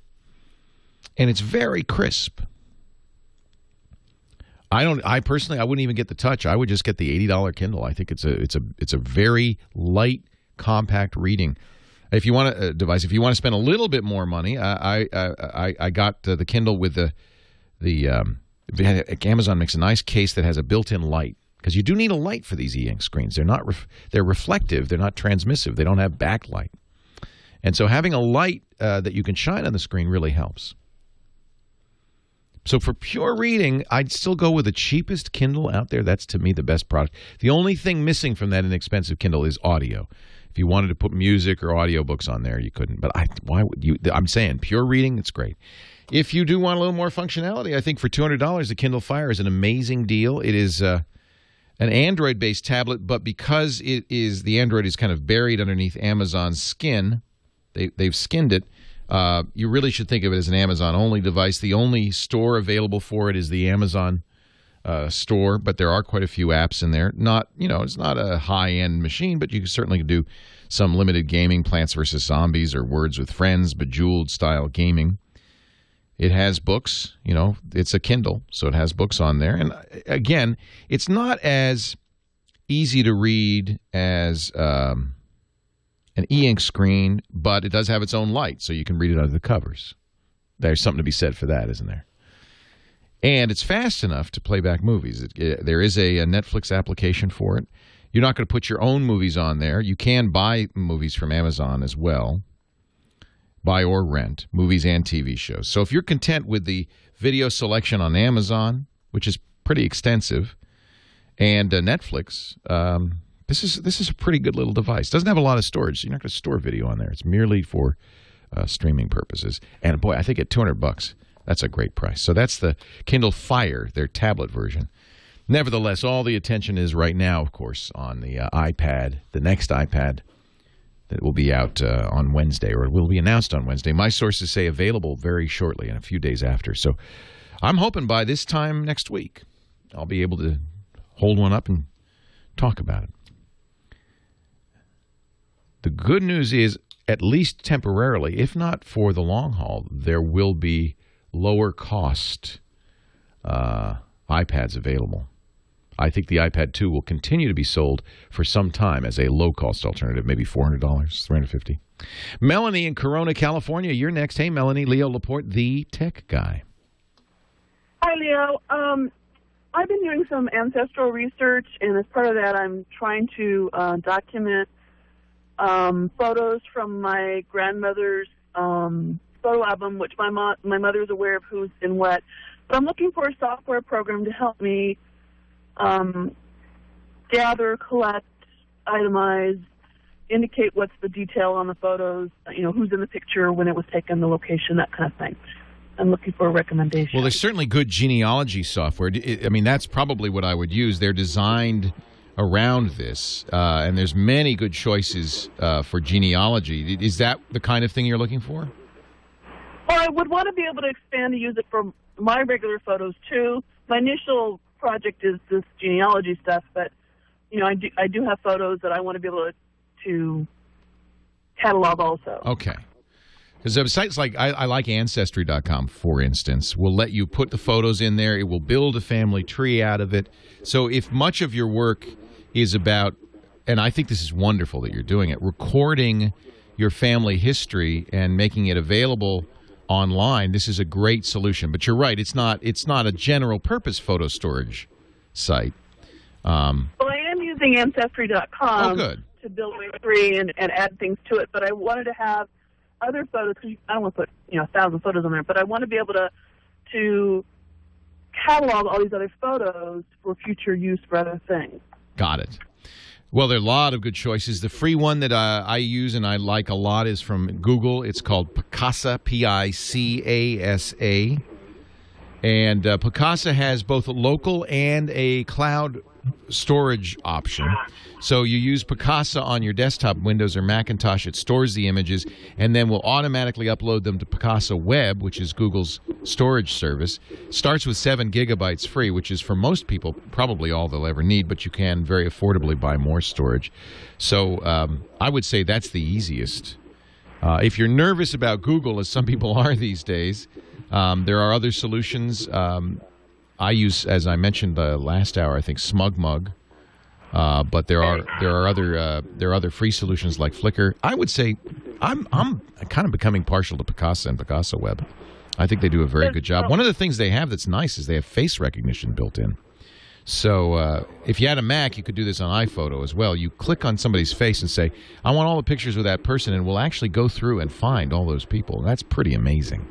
and it's very crisp. I personally wouldn't even get the Touch. I would just get the $80 Kindle. I think it's a very light, compact reading. If you want a device, if you want to spend a little bit more money, I got the Kindle with Amazon makes a nice case that has a built-in light, because you do need a light for these e-ink screens. They're reflective. They're not transmissive. They don't have backlight, and so having a light that you can shine on the screen really helps. So for pure reading, I'd still go with the cheapest Kindle out there. That's, to me, the best product. The only thing missing from that inexpensive Kindle is audio. If you wanted to put music or audiobooks on there, you couldn't. But why would you? I'm saying pure reading, it's great. If you do want a little more functionality, I think for $200, the Kindle Fire is an amazing deal. It is an Android-based tablet, but because the Android is kind of buried underneath Amazon's skin, they've skinned it. You really should think of it as an Amazon-only device. The only store available for it is the Amazon store, but there are quite a few apps in there. It's not a high-end machine, but you certainly can do some limited gaming, Plants vs. Zombies or Words with Friends, Bejeweled-style gaming. It has books. It's a Kindle, so it has books on there. And again, it's not as easy to read as an e-ink screen, but it does have its own light, so you can read it under the covers. There's something to be said for that, isn't there? And it's fast enough to play back movies. There is a Netflix application for it. You're not going to put your own movies on there. You can buy movies from Amazon as well. Buy or rent movies and TV shows. So if you're content with the video selection on Amazon, which is pretty extensive, and Netflix, this is a pretty good little device. Doesn't have a lot of storage, so you're not going to store video on there. It's merely for streaming purposes. And boy, I think at $200, that's a great price. So that's the Kindle Fire, their tablet version. Nevertheless, all the attention is right now, of course, on the iPad, the next iPad that will be out on Wednesday, or will be announced on Wednesday. My sources say available very shortly, and a few days after. So I'm hoping by this time next week, I'll be able to hold one up and talk about it. The good news is, at least temporarily, if not for the long haul, there will be lower cost iPads available. I think the iPad 2 will continue to be sold for some time as a low-cost alternative, maybe $400, $350. Melanie in Corona, California, you're next. Hey, Melanie, Leo Laporte, the tech guy. Hi, Leo. I've been doing some ancestral research, and as part of that, I'm trying to document photos from my grandmother's photo album, which my mother is aware of who's in what. But I'm looking for a software program to help me gather, collect, itemize, indicate what's the detail on the photos, who's in the picture, when it was taken, the location, that kind of thing. I'm looking for a recommendation. Well, there's certainly good genealogy software. I mean, that's probably what I would use. They're designed around this, and there's many good choices for genealogy. Is that the kind of thing you're looking for? Well, I would want to be able to expand to use it for my regular photos, too. My initial project is this genealogy stuff, but, I do have photos that I want to be able to catalog also. Okay. Because sites like, I like Ancestry.com, for instance, will let you put the photos in there. It will build a family tree out of it. So if much of your work is about, and I think this is wonderful that you're doing it, recording your family history and making it available online, this is a great solution. But you're right, it's not a general purpose photo storage site. Well, I am using Ancestry.com to build my tree and add things to it, but I wanted to have other photos, because I don't want to put 1,000 photos on there, but I want to be able to catalog all these other photos for future use for other things. Got it. Well, there are a lot of good choices. The free one that I use and I like a lot is from Google. It's called Picasa, P-I-C-A-S-A. And Picasa has both a local and a cloud storage option. So you use Picasa on your desktop, Windows or Macintosh. It stores the images and then will automatically upload them to Picasa Web, which is Google's storage service. Starts with 7 gigabytes free, which is for most people probably all they'll ever need, but you can very affordably buy more storage. So I would say that's the easiest. If you're nervous about Google, as some people are these days, there are other solutions. I use, as I mentioned the last hour, I think SmugMug, but there are other free solutions like Flickr. I would say I'm kind of becoming partial to Picasa and Picasa Web. I think they do a very good job. One of the things they have that's nice is they have face recognition built in. So if you had a Mac, you could do this on iPhoto as well. You click on somebody's face and say, I want all the pictures of that person, and we'll actually go through and find all those people. That's pretty amazing.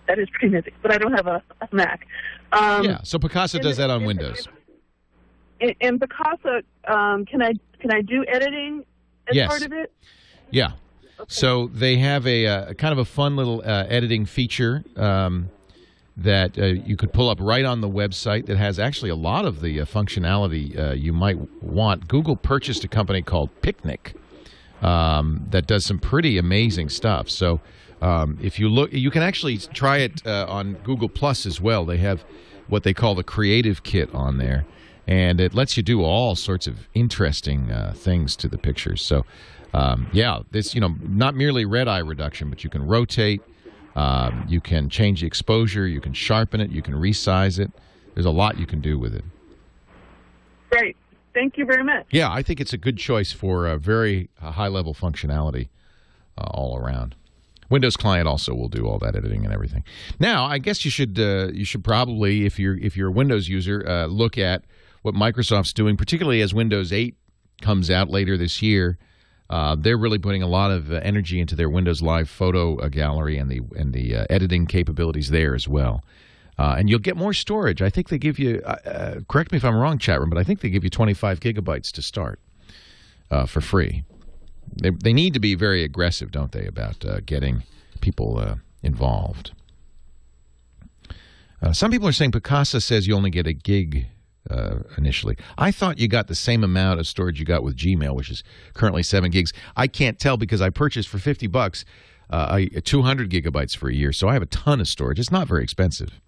That is pretty amazing, but I don't have a Mac. Yeah, so Picasa does that on Windows. In Picasa, can I do editing as part of it? Yeah. Okay. So they have a kind of a fun little editing feature that you could pull up right on the website that has actually a lot of the functionality you might want. Google purchased a company called Picnic that does some pretty amazing stuff. So if you look, you can actually try it on Google Plus as well. They have what they call the Creative Kit on there, and it lets you do all sorts of interesting things to the pictures. So, yeah, this not merely red eye reduction, but you can rotate, you can change the exposure, you can sharpen it, you can resize it. There's a lot you can do with it. Great. Thank you very much. Yeah, I think it's a good choice for a very high-level functionality all around. Windows Client also will do all that editing and everything. Now, I guess you should probably, if you're a Windows user, look at what Microsoft's doing, particularly as Windows 8 comes out later this year. They're really putting a lot of energy into their Windows Live photo gallery and the editing capabilities there as well. And you'll get more storage. I think they give you, correct me if I'm wrong, chat room, but I think they give you 25 gigabytes to start for free. They need to be very aggressive, don't they, about getting people involved. Some people are saying Picasa says you only get a gig initially. I thought you got the same amount of storage you got with Gmail, which is currently 7 gigs. I can't tell because I purchased for $50 200 gigabytes for a year, so I have a ton of storage. It's not very expensive.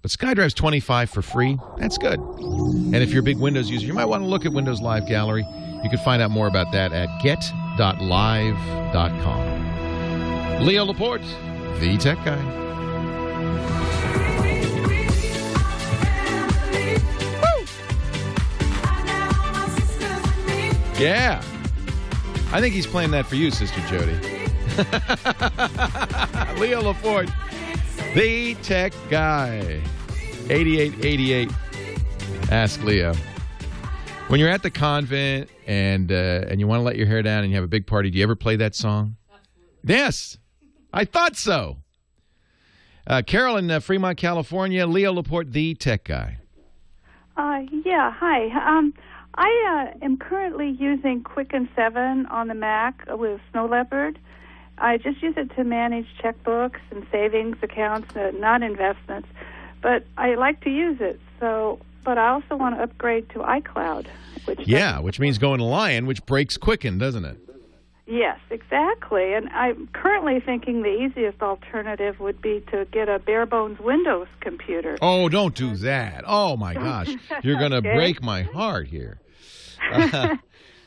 But SkyDrive's $25 for free. That's good. And if you're a big Windows user, you might want to look at Windows Live Gallery. You can find out more about that at get.live.com. Leo Laporte, the tech guy. Woo! Yeah. I think he's playing that for you, Sister Jody. Leo Laporte, the tech guy. 8888. Ask Leo. When you're at the convent and you want to let your hair down and you have a big party, do you ever play that song? Absolutely. Yes. I thought so. Carol in Fremont, California. Leo Laporte, the tech guy. Yeah, hi. I am currently using Quicken 7 on the Mac with Snow Leopard. I just use it to manage checkbooks and savings accounts, not investments. But I like to use it, but I also want to upgrade to iCloud. Which means going to Lion, which breaks Quicken, doesn't it? Yes, exactly. And I'm currently thinking the easiest alternative would be to get a bare-bones Windows computer. Oh, don't do that. Oh, my gosh. You're going to break my heart here.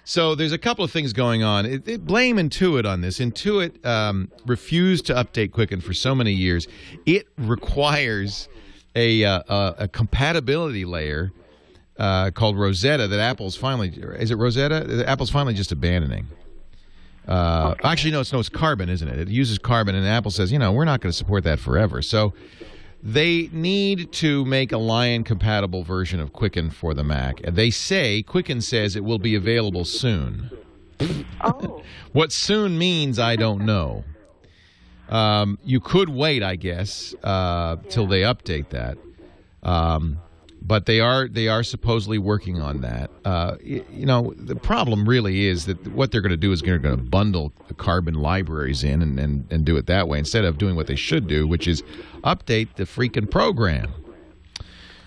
So there's a couple of things going on. Blame Intuit on this. Intuit refused to update Quicken for so many years. It requires a compatibility layer called Rosetta that Apple's finally... Is it Rosetta? Apple's finally just abandoning. Actually, no, it's Carbon, isn't it? It uses Carbon, and Apple says, we're not going to support that forever. So they need to make a Lion-compatible version of Quicken for the Mac. They say, Quicken says it will be available soon. Oh. What soon means, I don't know. You could wait, I guess, till they update that. But they are supposedly working on that. The problem really is that what they're going to do is they're going to bundle the Carbon libraries in and do it that way instead of doing what they should do, which is update the freaking program.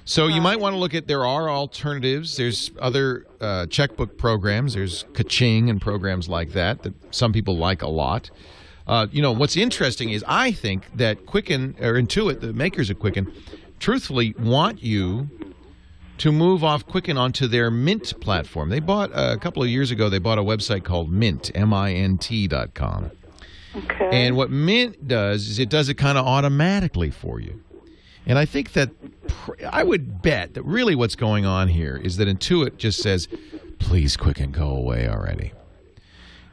So you might want to look at, there are alternatives. There's other checkbook programs. There's Kaching and programs like that some people like a lot. What's interesting is I think that Quicken, or Intuit, the makers of Quicken, truthfully want you to move off Quicken onto their Mint platform. They bought, a couple of years ago, they bought a website called Mint, MINT.com. Okay. And what Mint does is it does it kind of automatically for you. And I think that, I would bet that really what's going on here is that Intuit just says, please Quicken, go away already.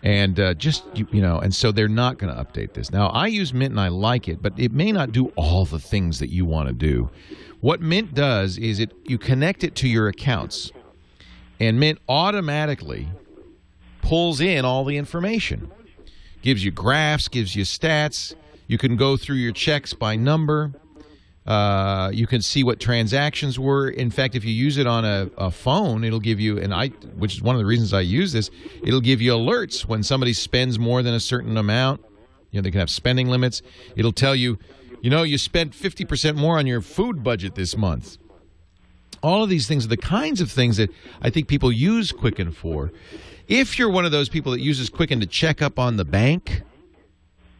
And and so they're not going to update this. Now, I use Mint and I like it, but it may not do all the things that you want to do. What Mint does is you connect it to your accounts, and Mint automatically pulls in all the information. Gives you graphs, gives you stats. You can go through your checks by number. You can see what transactions were. In fact, if you use it on a phone, it'll give you, which is one of the reasons I use this, it'll give you alerts when somebody spends more than a certain amount. They can have spending limits. It'll tell you, you spent 50% more on your food budget this month. All of these things are the kinds of things that I think people use Quicken for. If you're one of those people that uses Quicken to check up on the bank,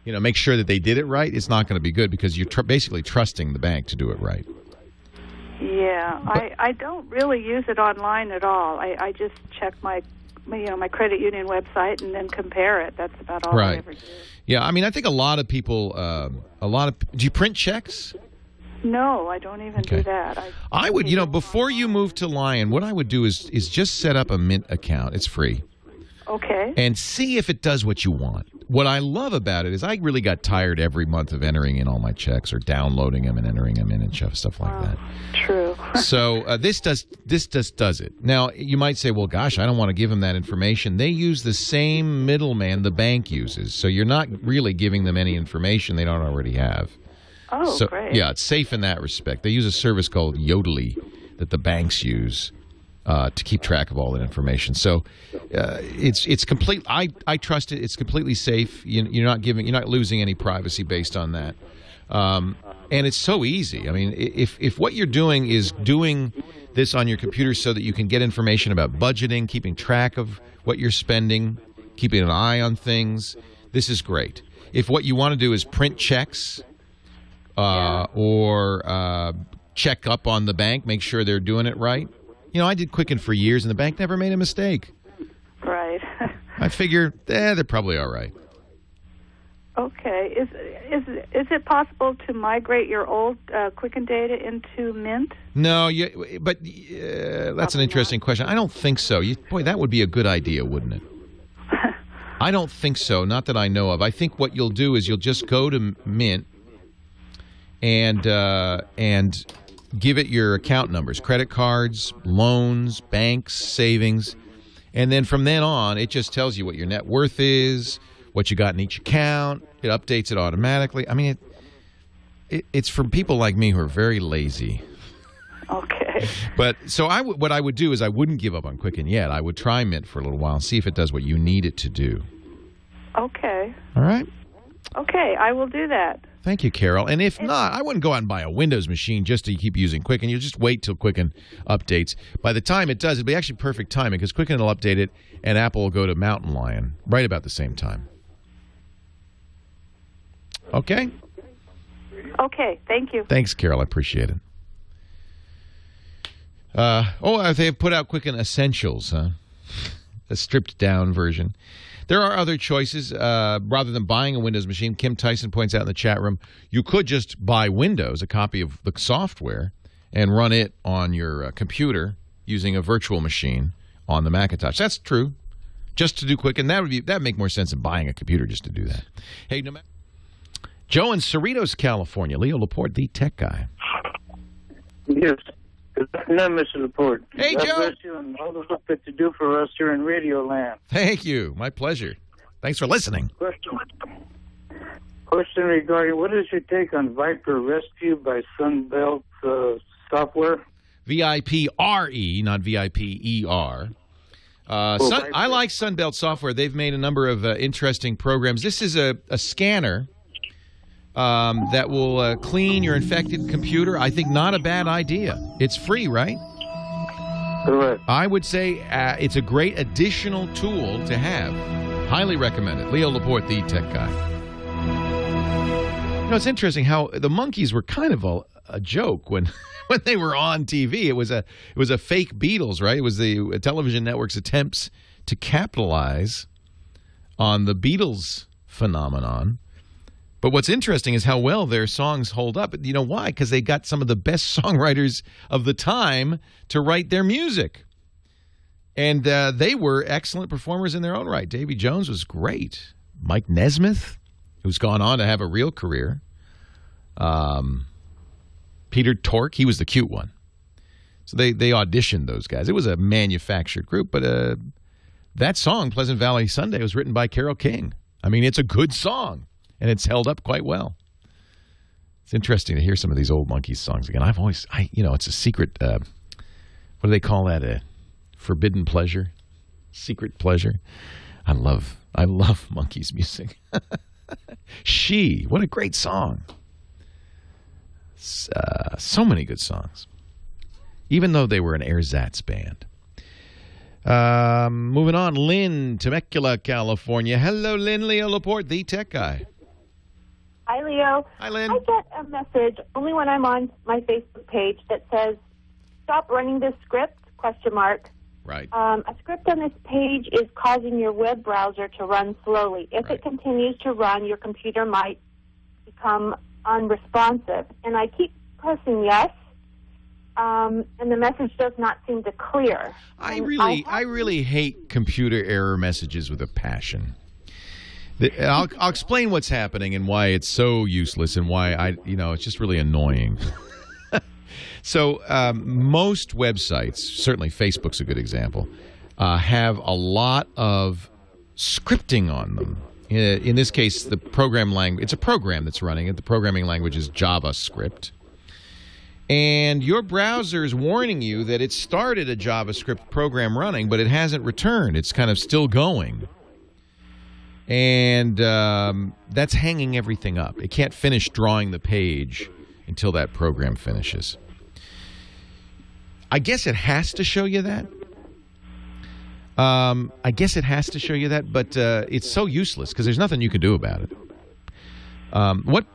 make sure that they did it right, it's not going to be good because you're basically trusting the bank to do it right. Yeah, I don't really use it online at all. I just check my credit union website and then compare it. That's about all I ever do. Yeah, I think a lot of people, do you print checks? No, I don't even do that. I would, before you move to Lion, what I would do is just set up a Mint account. It's free. Okay. And see if it does what you want. What I love about it is I really got tired every month of entering in all my checks or downloading them and entering them in and stuff like that. True. So this just does it. Now, you might say, well, gosh, I don't want to give them that information. They use the same middleman the bank uses. So you're not really giving them any information they don't already have. Oh, so, great. Yeah, it's safe in that respect. They use a service called Yodlee that the banks use to keep track of all that information. So it's complete. I trust it. It's completely safe. You're not losing any privacy based on that. And it's so easy. If what you're doing is doing this on your computer so that you can get information about budgeting, keeping track of what you're spending, keeping an eye on things, this is great. If what you want to do is print checks or check up on the bank, make sure they're doing it right. I did Quicken for years, and the bank never made a mistake. Right. I figure, they're probably all right. Okay. Is it possible to migrate your old Quicken data into Mint? No, but that's an interesting question. I don't think so. Boy, that would be a good idea, wouldn't it? I don't think so, not that I know of. I think what you'll do is you'll just go to Mint and give it your account numbers, credit cards, loans, banks, savings, and then from then on, it just tells you what your net worth is, what you got in each account. It updates it automatically. I mean, it's for people like me who are very lazy. Okay. But so what I would do is I wouldn't give up on Quicken yet. I would try Mint for a little while and see if it does what you need it to do. Okay. All right. Okay, I will do that. Thank you, Carol. And if not, I wouldn't go out and buy a Windows machine just to keep using Quicken. You just wait till Quicken updates. By the time it does, it'll be actually perfect timing because Quicken will update it and Apple will go to Mountain Lion right about the same time. Okay? Okay, thank you. Thanks, Carol. I appreciate it. They have put out Quicken Essentials, huh? A stripped-down version. There are other choices. Rather than buying a Windows machine, Kim Tyson points out in the chat room, you could just buy Windows, a copy of the software, and run it on your computer using a virtual machine on the Macintosh. That's true. Just to do Quicken, that would make more sense than buying a computer just to do that. Hey, no matter. Joe in Cerritos, California. Leo Laporte, the tech guy. Yes. No, Mr. Laporte. Hey, God Joe. bless you and all the work that you do for us here in Radio Land. Thank you. My pleasure. Thanks for listening. Question regarding, what is your take on Viper Rescue by Sunbelt Software? VIPRE, not VIPER. I like Sunbelt Software. They've made a number of interesting programs. This is a scanner that will clean your infected computer. I think not a bad idea. It's free, right? Correct. I would say it's a great additional tool to have. Highly recommend it. Leo Laporte, the tech guy. You know, it's interesting how the Monkees were kind of a joke when they were on TV. It was a fake Beatles, right? It was the television network's attempts to capitalize on the Beatles phenomenon. But what's interesting is how well their songs hold up. You know why? Because they got some of the best songwriters of the time to write their music. And they were excellent performers in their own right. Davy Jones was great. Mike Nesmith, who's gone on to have a real career. Peter Tork, he was the cute one. So they auditioned those guys. It was a manufactured group, but that song, Pleasant Valley Sunday, was written by Carole King. I mean, it's a good song. And it's held up quite well. It's interesting to hear some of these old Monkees songs again. It's a secret, what do they call that? A forbidden pleasure? Secret pleasure? I love Monkees music. What a great song. So many good songs. Even though they were an ersatz band. Moving on, Lynn, Temecula, California. Hello, Lynn. Leo Laporte, the tech guy. Hi, Leo. Hi, Lynn. I get a message only when I'm on my Facebook page that says, stop running this script, ? Right. A script on this page is causing your web browser to run slowly. If it continues to run, your computer might become unresponsive. And I keep pressing yes, and the message does not seem to clear. I really hate computer error messages with a passion. I'll explain what's happening and why it's so useless and why it's just really annoying. So most websites, certainly Facebook's a good example, have a lot of scripting on them. In this case, the program language, it's a program that's running it. The programming language is JavaScript. And your browser is warning you that it started a JavaScript program running, but it hasn't returned. It's kind of still going. And that's hanging everything up. It can't finish drawing the page until that program finishes. I guess it has to show you that. But it's so useless because there's nothing you can do about it.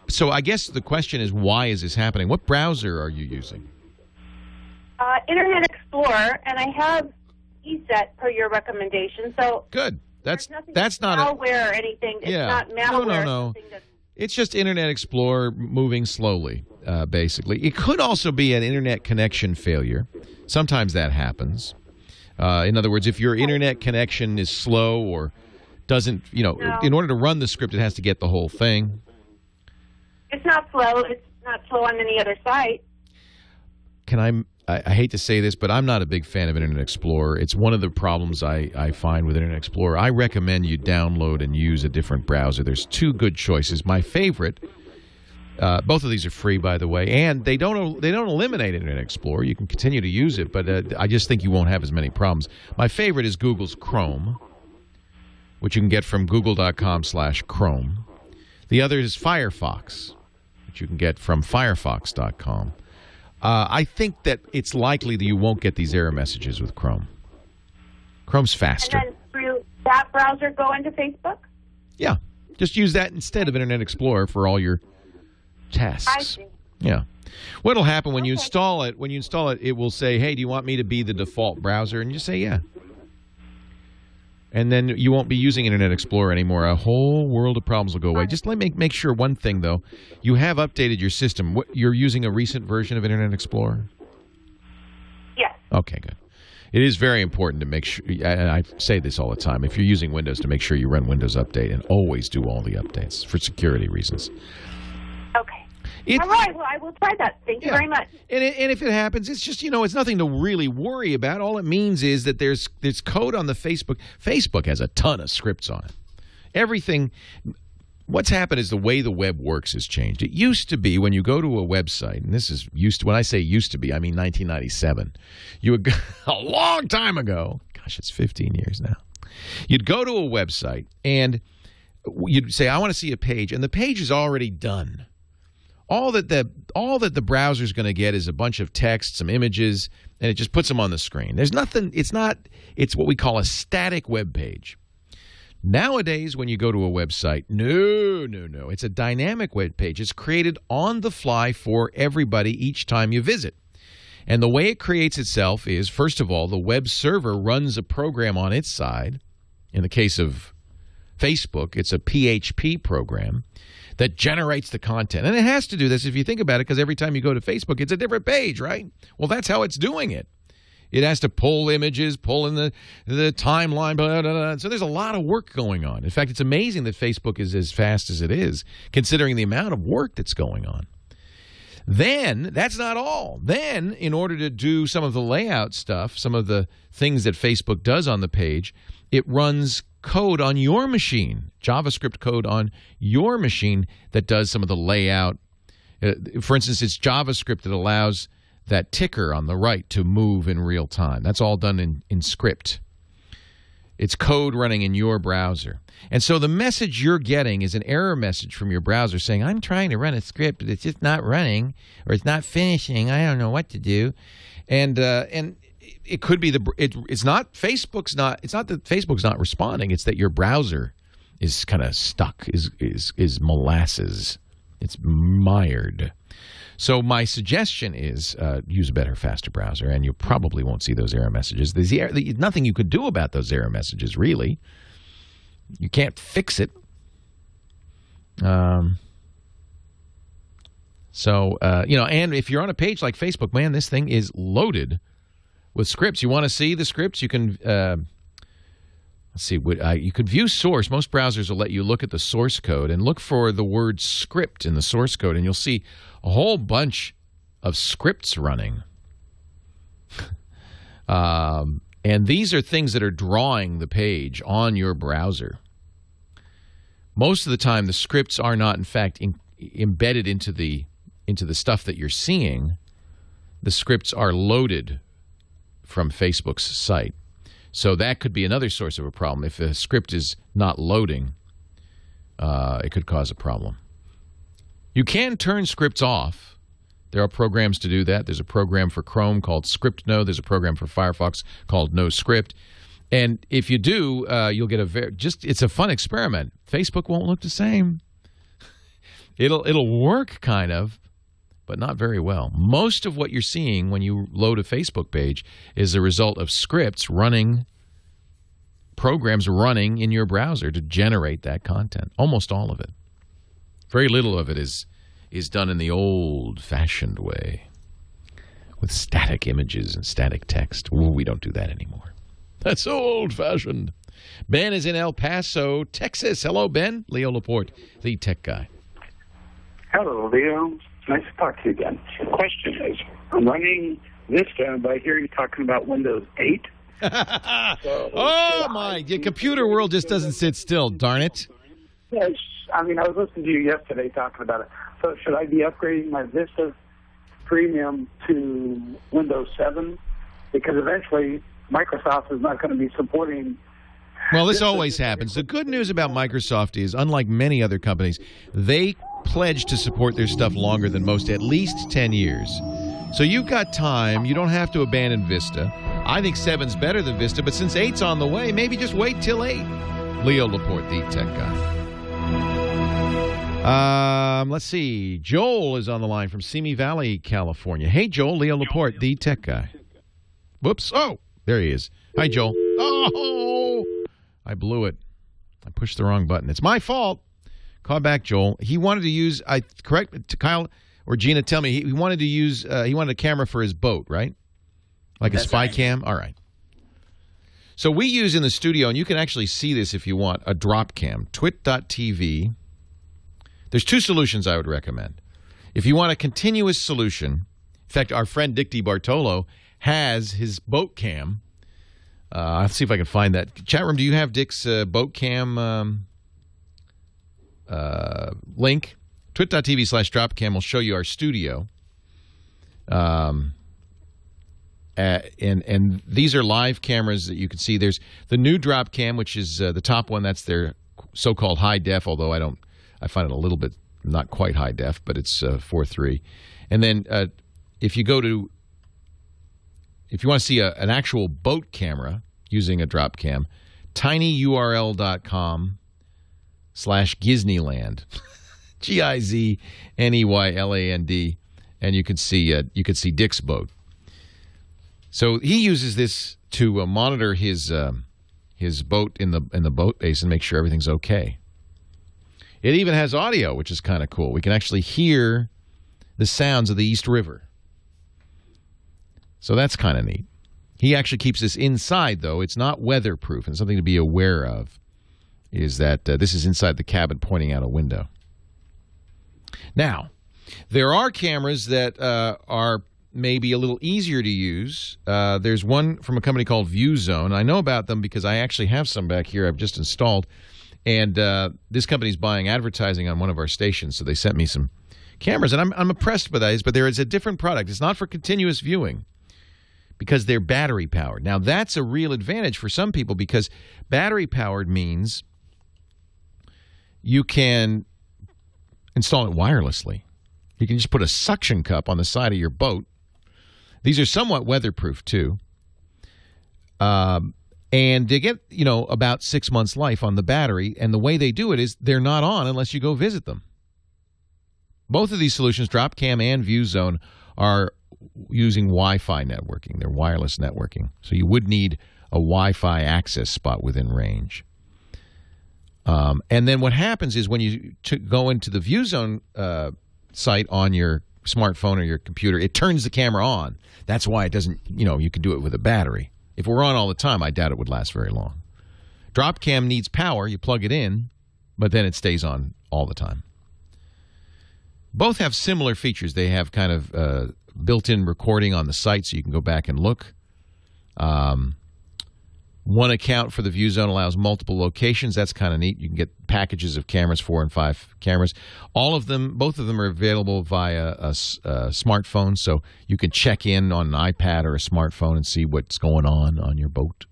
So I guess the question is, why is this happening? What browser are you using? Internet Explorer, and I have ESET per your recommendation. So good. That's not malware or anything. It's not malware. No. It's just Internet Explorer moving slowly, basically. It could also be an internet connection failure. Sometimes that happens. In other words, if your internet connection is slow or doesn't, in order to run the script, it has to get the whole thing. It's not slow. It's not slow on any other site. I hate to say this, but I'm not a big fan of Internet Explorer. It's one of the problems I find with Internet Explorer. I recommend you download and use a different browser. There's two good choices. My favorite, both of these are free, by the way, and they don't eliminate Internet Explorer. You can continue to use it, but I just think you won't have as many problems. My favorite is Google's Chrome, which you can get from google.com/Chrome. The other is Firefox, which you can get from firefox.com. I think that it's likely that you won't get these error messages with Chrome. Chrome's faster. And then through that browser, go into Facebook? Yeah. Just use that instead of Internet Explorer for all your tasks. I see. Yeah. What'll happen when you install it, it will say, hey, do you want me to be the default browser? And you say, yeah. And then you won't be using Internet Explorer anymore. A whole world of problems will go away. Just let me make sure one thing, though. You have updated your system. You're using a recent version of Internet Explorer? Yes. Okay, good. It is very important to make sure, and I say this all the time, if you're using Windows, to make sure you run Windows Update and always do all the updates for security reasons. Okay. All right. Well, I will try that. Thank you very much. And if it happens, it's just, it's nothing to really worry about. All it means is that there's code on the Facebook. Facebook has a ton of scripts on it. Everything. What's happened is the way the web works has changed. It used to be when you go to a website, and this is when I say used to be, I mean 1997. You would go, a long time ago. Gosh, it's 15 years now. You'd go to a website and you'd say, I want to see a page, and the page is already done. All that the browser is going to get is a bunch of text, some images, and it just puts them on the screen. There's nothing. It's what we call a static web page. Nowadays, when you go to a website, no. It's a dynamic web page. It's created on the fly for everybody each time you visit. And the way it creates itself is, first of all, the web server runs a program on its side. In the case of Facebook, it's a PHP program that generates the content. And it has to do this, if you think about it, because every time you go to Facebook, it's a different page, right? Well, that's how it's doing it. It has to pull images, pull in the timeline, blah, blah, blah. So there's a lot of work going on. In fact, it's amazing that Facebook is as fast as it is, considering the amount of work that's going on. Then, that's not all. Then, in order to do some of the layout stuff, some of the things that Facebook does on the page, it runs code on your machine, JavaScript code on your machine that does some of the layout. For instance, it's JavaScript that allows that ticker on the right to move in real time. That's all done in script. It's code running in your browser. And so the message you're getting is an error message from your browser saying, I'm trying to run a script, but it's just not running, or it's not finishing. I don't know what to do. And it could be it's not that Facebook's not responding. It's that your browser is kind of stuck, is molasses. It's mired. So my suggestion is use a better, faster browser, and you probably won't see those error messages. There's nothing you could do about those error messages, really. You can't fix it. And if you're on a page like Facebook, man, this thing is loaded with scripts. You want to see the scripts? You can you could view source. Most browsers will let you look at the source code and look for the word script in the source code, and you'll see a whole bunch of scripts running. And these are things that are drawing the page on your browser. Most of the time, the scripts are not, in fact, embedded into the stuff that you're seeing. The scripts are loaded from Facebook's site. So that could be another source of a problem. If a script is not loading, it could cause a problem. You can turn scripts off. There are programs to do that. There's a program for Chrome called Script No. There's a program for Firefox called No Script. And if you do, you'll get it's a fun experiment. Facebook won't look the same. It'll work kind of, but not very well. Most of what you're seeing when you load a Facebook page is a result of scripts running programs running in your browser to generate that content. Almost all of it. Very little of it is done in the old-fashioned way with static images and static text. Ooh, we don't do that anymore. That's so old-fashioned. Ben is in El Paso, Texas. Hello, Ben. Leo Laporte, the tech guy. Hello, Leo. Nice to talk to you again. The question is, I'm running Vista, and I hear you talking about Windows 8. Oh, my. The computer world just doesn't sit still, darn it. Yes. I mean, I was listening to you yesterday talking about it. So should I be upgrading my Vista Premium to Windows 7? Because eventually Microsoft is not going to be supporting... Well, this always happens. The good news about Microsoft is, unlike many other companies, they pledge to support their stuff longer than most, at least 10 years. So you've got time. You don't have to abandon Vista. I think 7's better than Vista, but since 8's on the way, maybe just wait till 8. Leo Laporte, the tech guy. Let's see. Joel is on the line from Simi Valley, California. Hey, Joel. Leo Laporte, the tech guy. Whoops. Oh, there he is. Hi, Joel. Oh, I blew it. I pushed the wrong button. It's my fault. Call back, Joel. He wanted to use, correct, Kyle or Gina, tell me, he wanted to use, he wanted a camera for his boat, right? Like a spy cam? All right. So we use in the studio, and you can actually see this if you want, a drop cam. TWiT.tv. There's two solutions I would recommend. If you want a continuous solution, in fact, our friend Dick DiBartolo has his boat cam. I'll see if I can find that. Chat room, do you have Dick's boat cam link? TWiT.tv/dropcam will show you our studio. And these are live cameras that you can see. There's the new drop cam, which is the top one. That's their so-called high def, although I find it a little bit not quite high def, but it's 4:3. And then if you want to see an actual boat camera using a drop cam, tinyurl.com/Gisneyland, GIZNEYLAND, and you can see Dick's boat. So he uses this to monitor his boat in the boat base and make sure everything's okay. It even has audio, which is kind of cool. We can actually hear the sounds of the East River. So that's kind of neat. He actually keeps this inside, though. It's not weatherproof, and something to be aware of is that this is inside the cabin pointing out a window. Now, there are cameras that are maybe a little easier to use. There's one from a company called ViewZone. I know about them because I actually have some back here I've just installed. And this company's buying advertising on one of our stations, so they sent me some cameras. And I'm impressed by that, but there is a different product. It's not for continuous viewing because they're battery-powered. Now, that's a real advantage for some people because battery-powered means you can install it wirelessly. You can just put a suction cup on the side of your boat. These are somewhat weatherproof, too. And they get, about 6 months life on the battery. And the way they do it is they're not on unless you go visit them. Both of these solutions, DropCam and ViewZone, are using Wi-Fi networking. They're wireless networking. So you would need a Wi-Fi access spot within range. And then what happens is when you go into the ViewZone site on your smartphone or your computer, it turns the camera on. That's why it doesn't, you can do it with a battery. If we're on all the time, I doubt it would last very long. DropCam needs power. You plug it in, but then it stays on all the time. Both have similar features. They have kind of built-in recording on the site so you can go back and look. One account for the ViewZone allows multiple locations. That's kind of neat. You can get packages of cameras, 4 and 5 cameras. Both of them are available via a smartphone, so you can check in on an iPad or a smartphone and see what's going on your boat.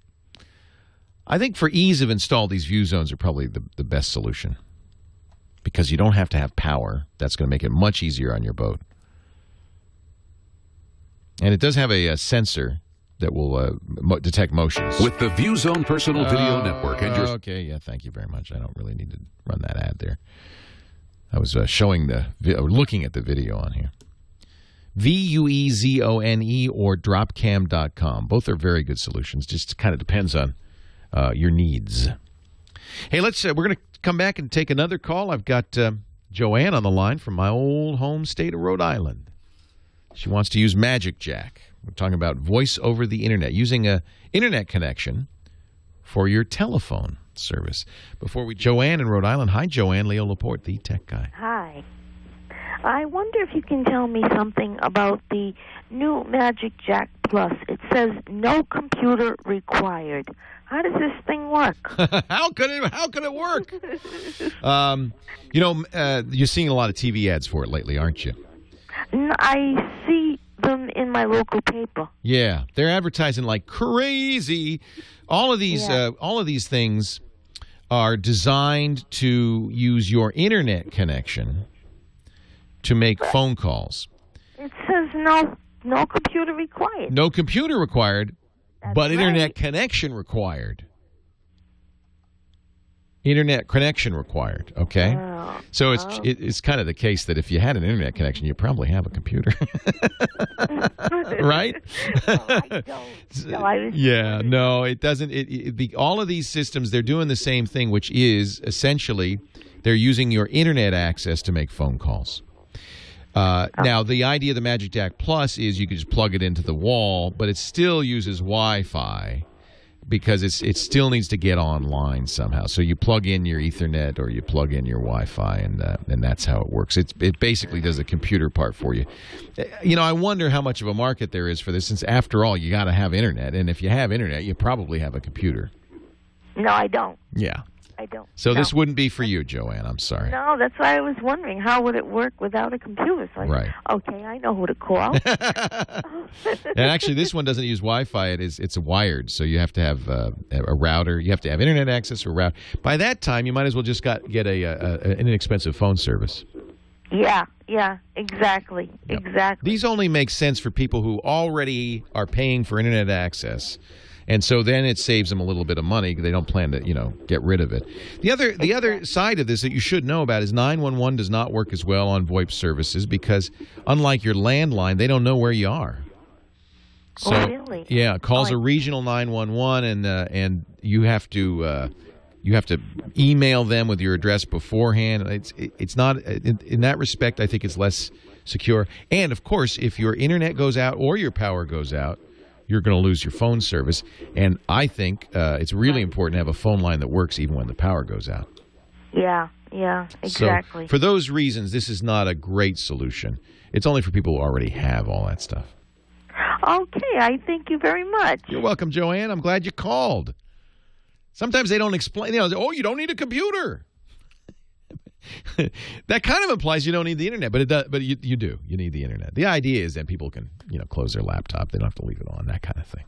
I think for ease of install, these ViewZones are probably the best solution because you don't have to have power. That's going to make it much easier on your boat. And it does have a sensor that will detect motions. With the ViewZone Personal Video Network. And okay, yeah, thank you very much. I don't really need to run that ad there. I was looking at the video on here. VueZone or dropcam.com. Both are very good solutions. Just kind of depends on your needs. Hey, we're going to come back and take another call. I've got Joanne on the line from my old home state of Rhode Island. She wants to use Magic Jack. We're talking about voice over the internet, using a internet connection for your telephone service. Joanne in Rhode Island. Hi, Joanne. Leo Laporte, the tech guy. Hi. I wonder if you can tell me something about the new Magic Jack Plus. It says no computer required. How does this thing work? How could it work? You're seeing a lot of TV ads for it lately, aren't you? I see them in my local paper. Yeah, they're advertising like crazy. All of these things are designed to use your internet connection to make phone calls. It says no computer required. No computer required, but internet connection required. Internet connection required, okay? So it's kind of the case that if you had an internet connection, you probably have a computer. Right? Yeah, no, it doesn't. All of these systems, they're doing the same thing, which is essentially they're using your internet access to make phone calls. Now, the idea of the Magic Jack Plus is you can just plug it into the wall, but it still uses Wi-Fi because it still needs to get online somehow. So you plug in your Ethernet or you plug in your Wi-Fi, and that's how it works. It basically does the computer part for you. I wonder how much of a market there is for this, since after all, you got to have internet, and if you have internet, you probably have a computer. No, I don't. Yeah. I don't. So this wouldn't be for you, Joanne. I'm sorry. No, that's why I was wondering, how would it work without a computer? So right. Okay, I know who to call. And actually, this one doesn't use Wi-Fi. It's wired, so you have to have a router. You have to have internet access or router. By that time, you might as well just get an inexpensive phone service. Yeah, exactly, yep. Exactly. These only make sense for people who already are paying for internet access. And so then it saves them a little bit of money. They don't plan to, get rid of it. The other side of this that you should know about is 911 does not work as well on VoIP services because, unlike your landline, they don't know where you are. So, really? Yeah, calls a regional 911, and you have to email them with your address beforehand. It's not in that respect. I think it's less secure. And of course, if your internet goes out or your power goes out, you're going to lose your phone service. And I think it's really important to have a phone line that works even when the power goes out. Yeah, exactly. So for those reasons, this is not a great solution. It's only for people who already have all that stuff. Okay, I thank you very much. You're welcome, Joanne. I'm glad you called. Sometimes they don't explain, you don't need a computer. That kind of implies you don't need the internet, but you do. You need the internet. The idea is that people can, close their laptop. They don't have to leave it on, that kind of thing.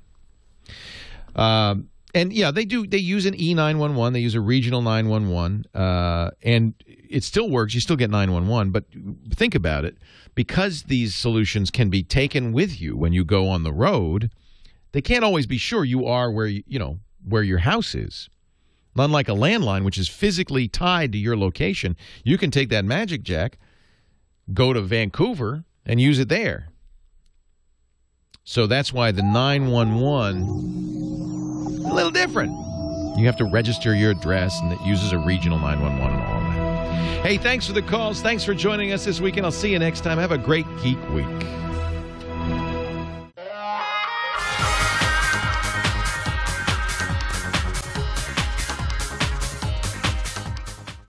And yeah, they use an E911. They use a regional 911, and it still works. You still get 911, but think about it. Because these solutions can be taken with you when you go on the road, they can't always be sure you are where your house is. Unlike a landline, which is physically tied to your location, you can take that Magic Jack, go to Vancouver, and use it there. So that's why the 911 is a little different. You have to register your address, and it uses a regional 911 and all of that. Hey, thanks for the calls. Thanks for joining us this weekend. I'll see you next time. Have a great geek week.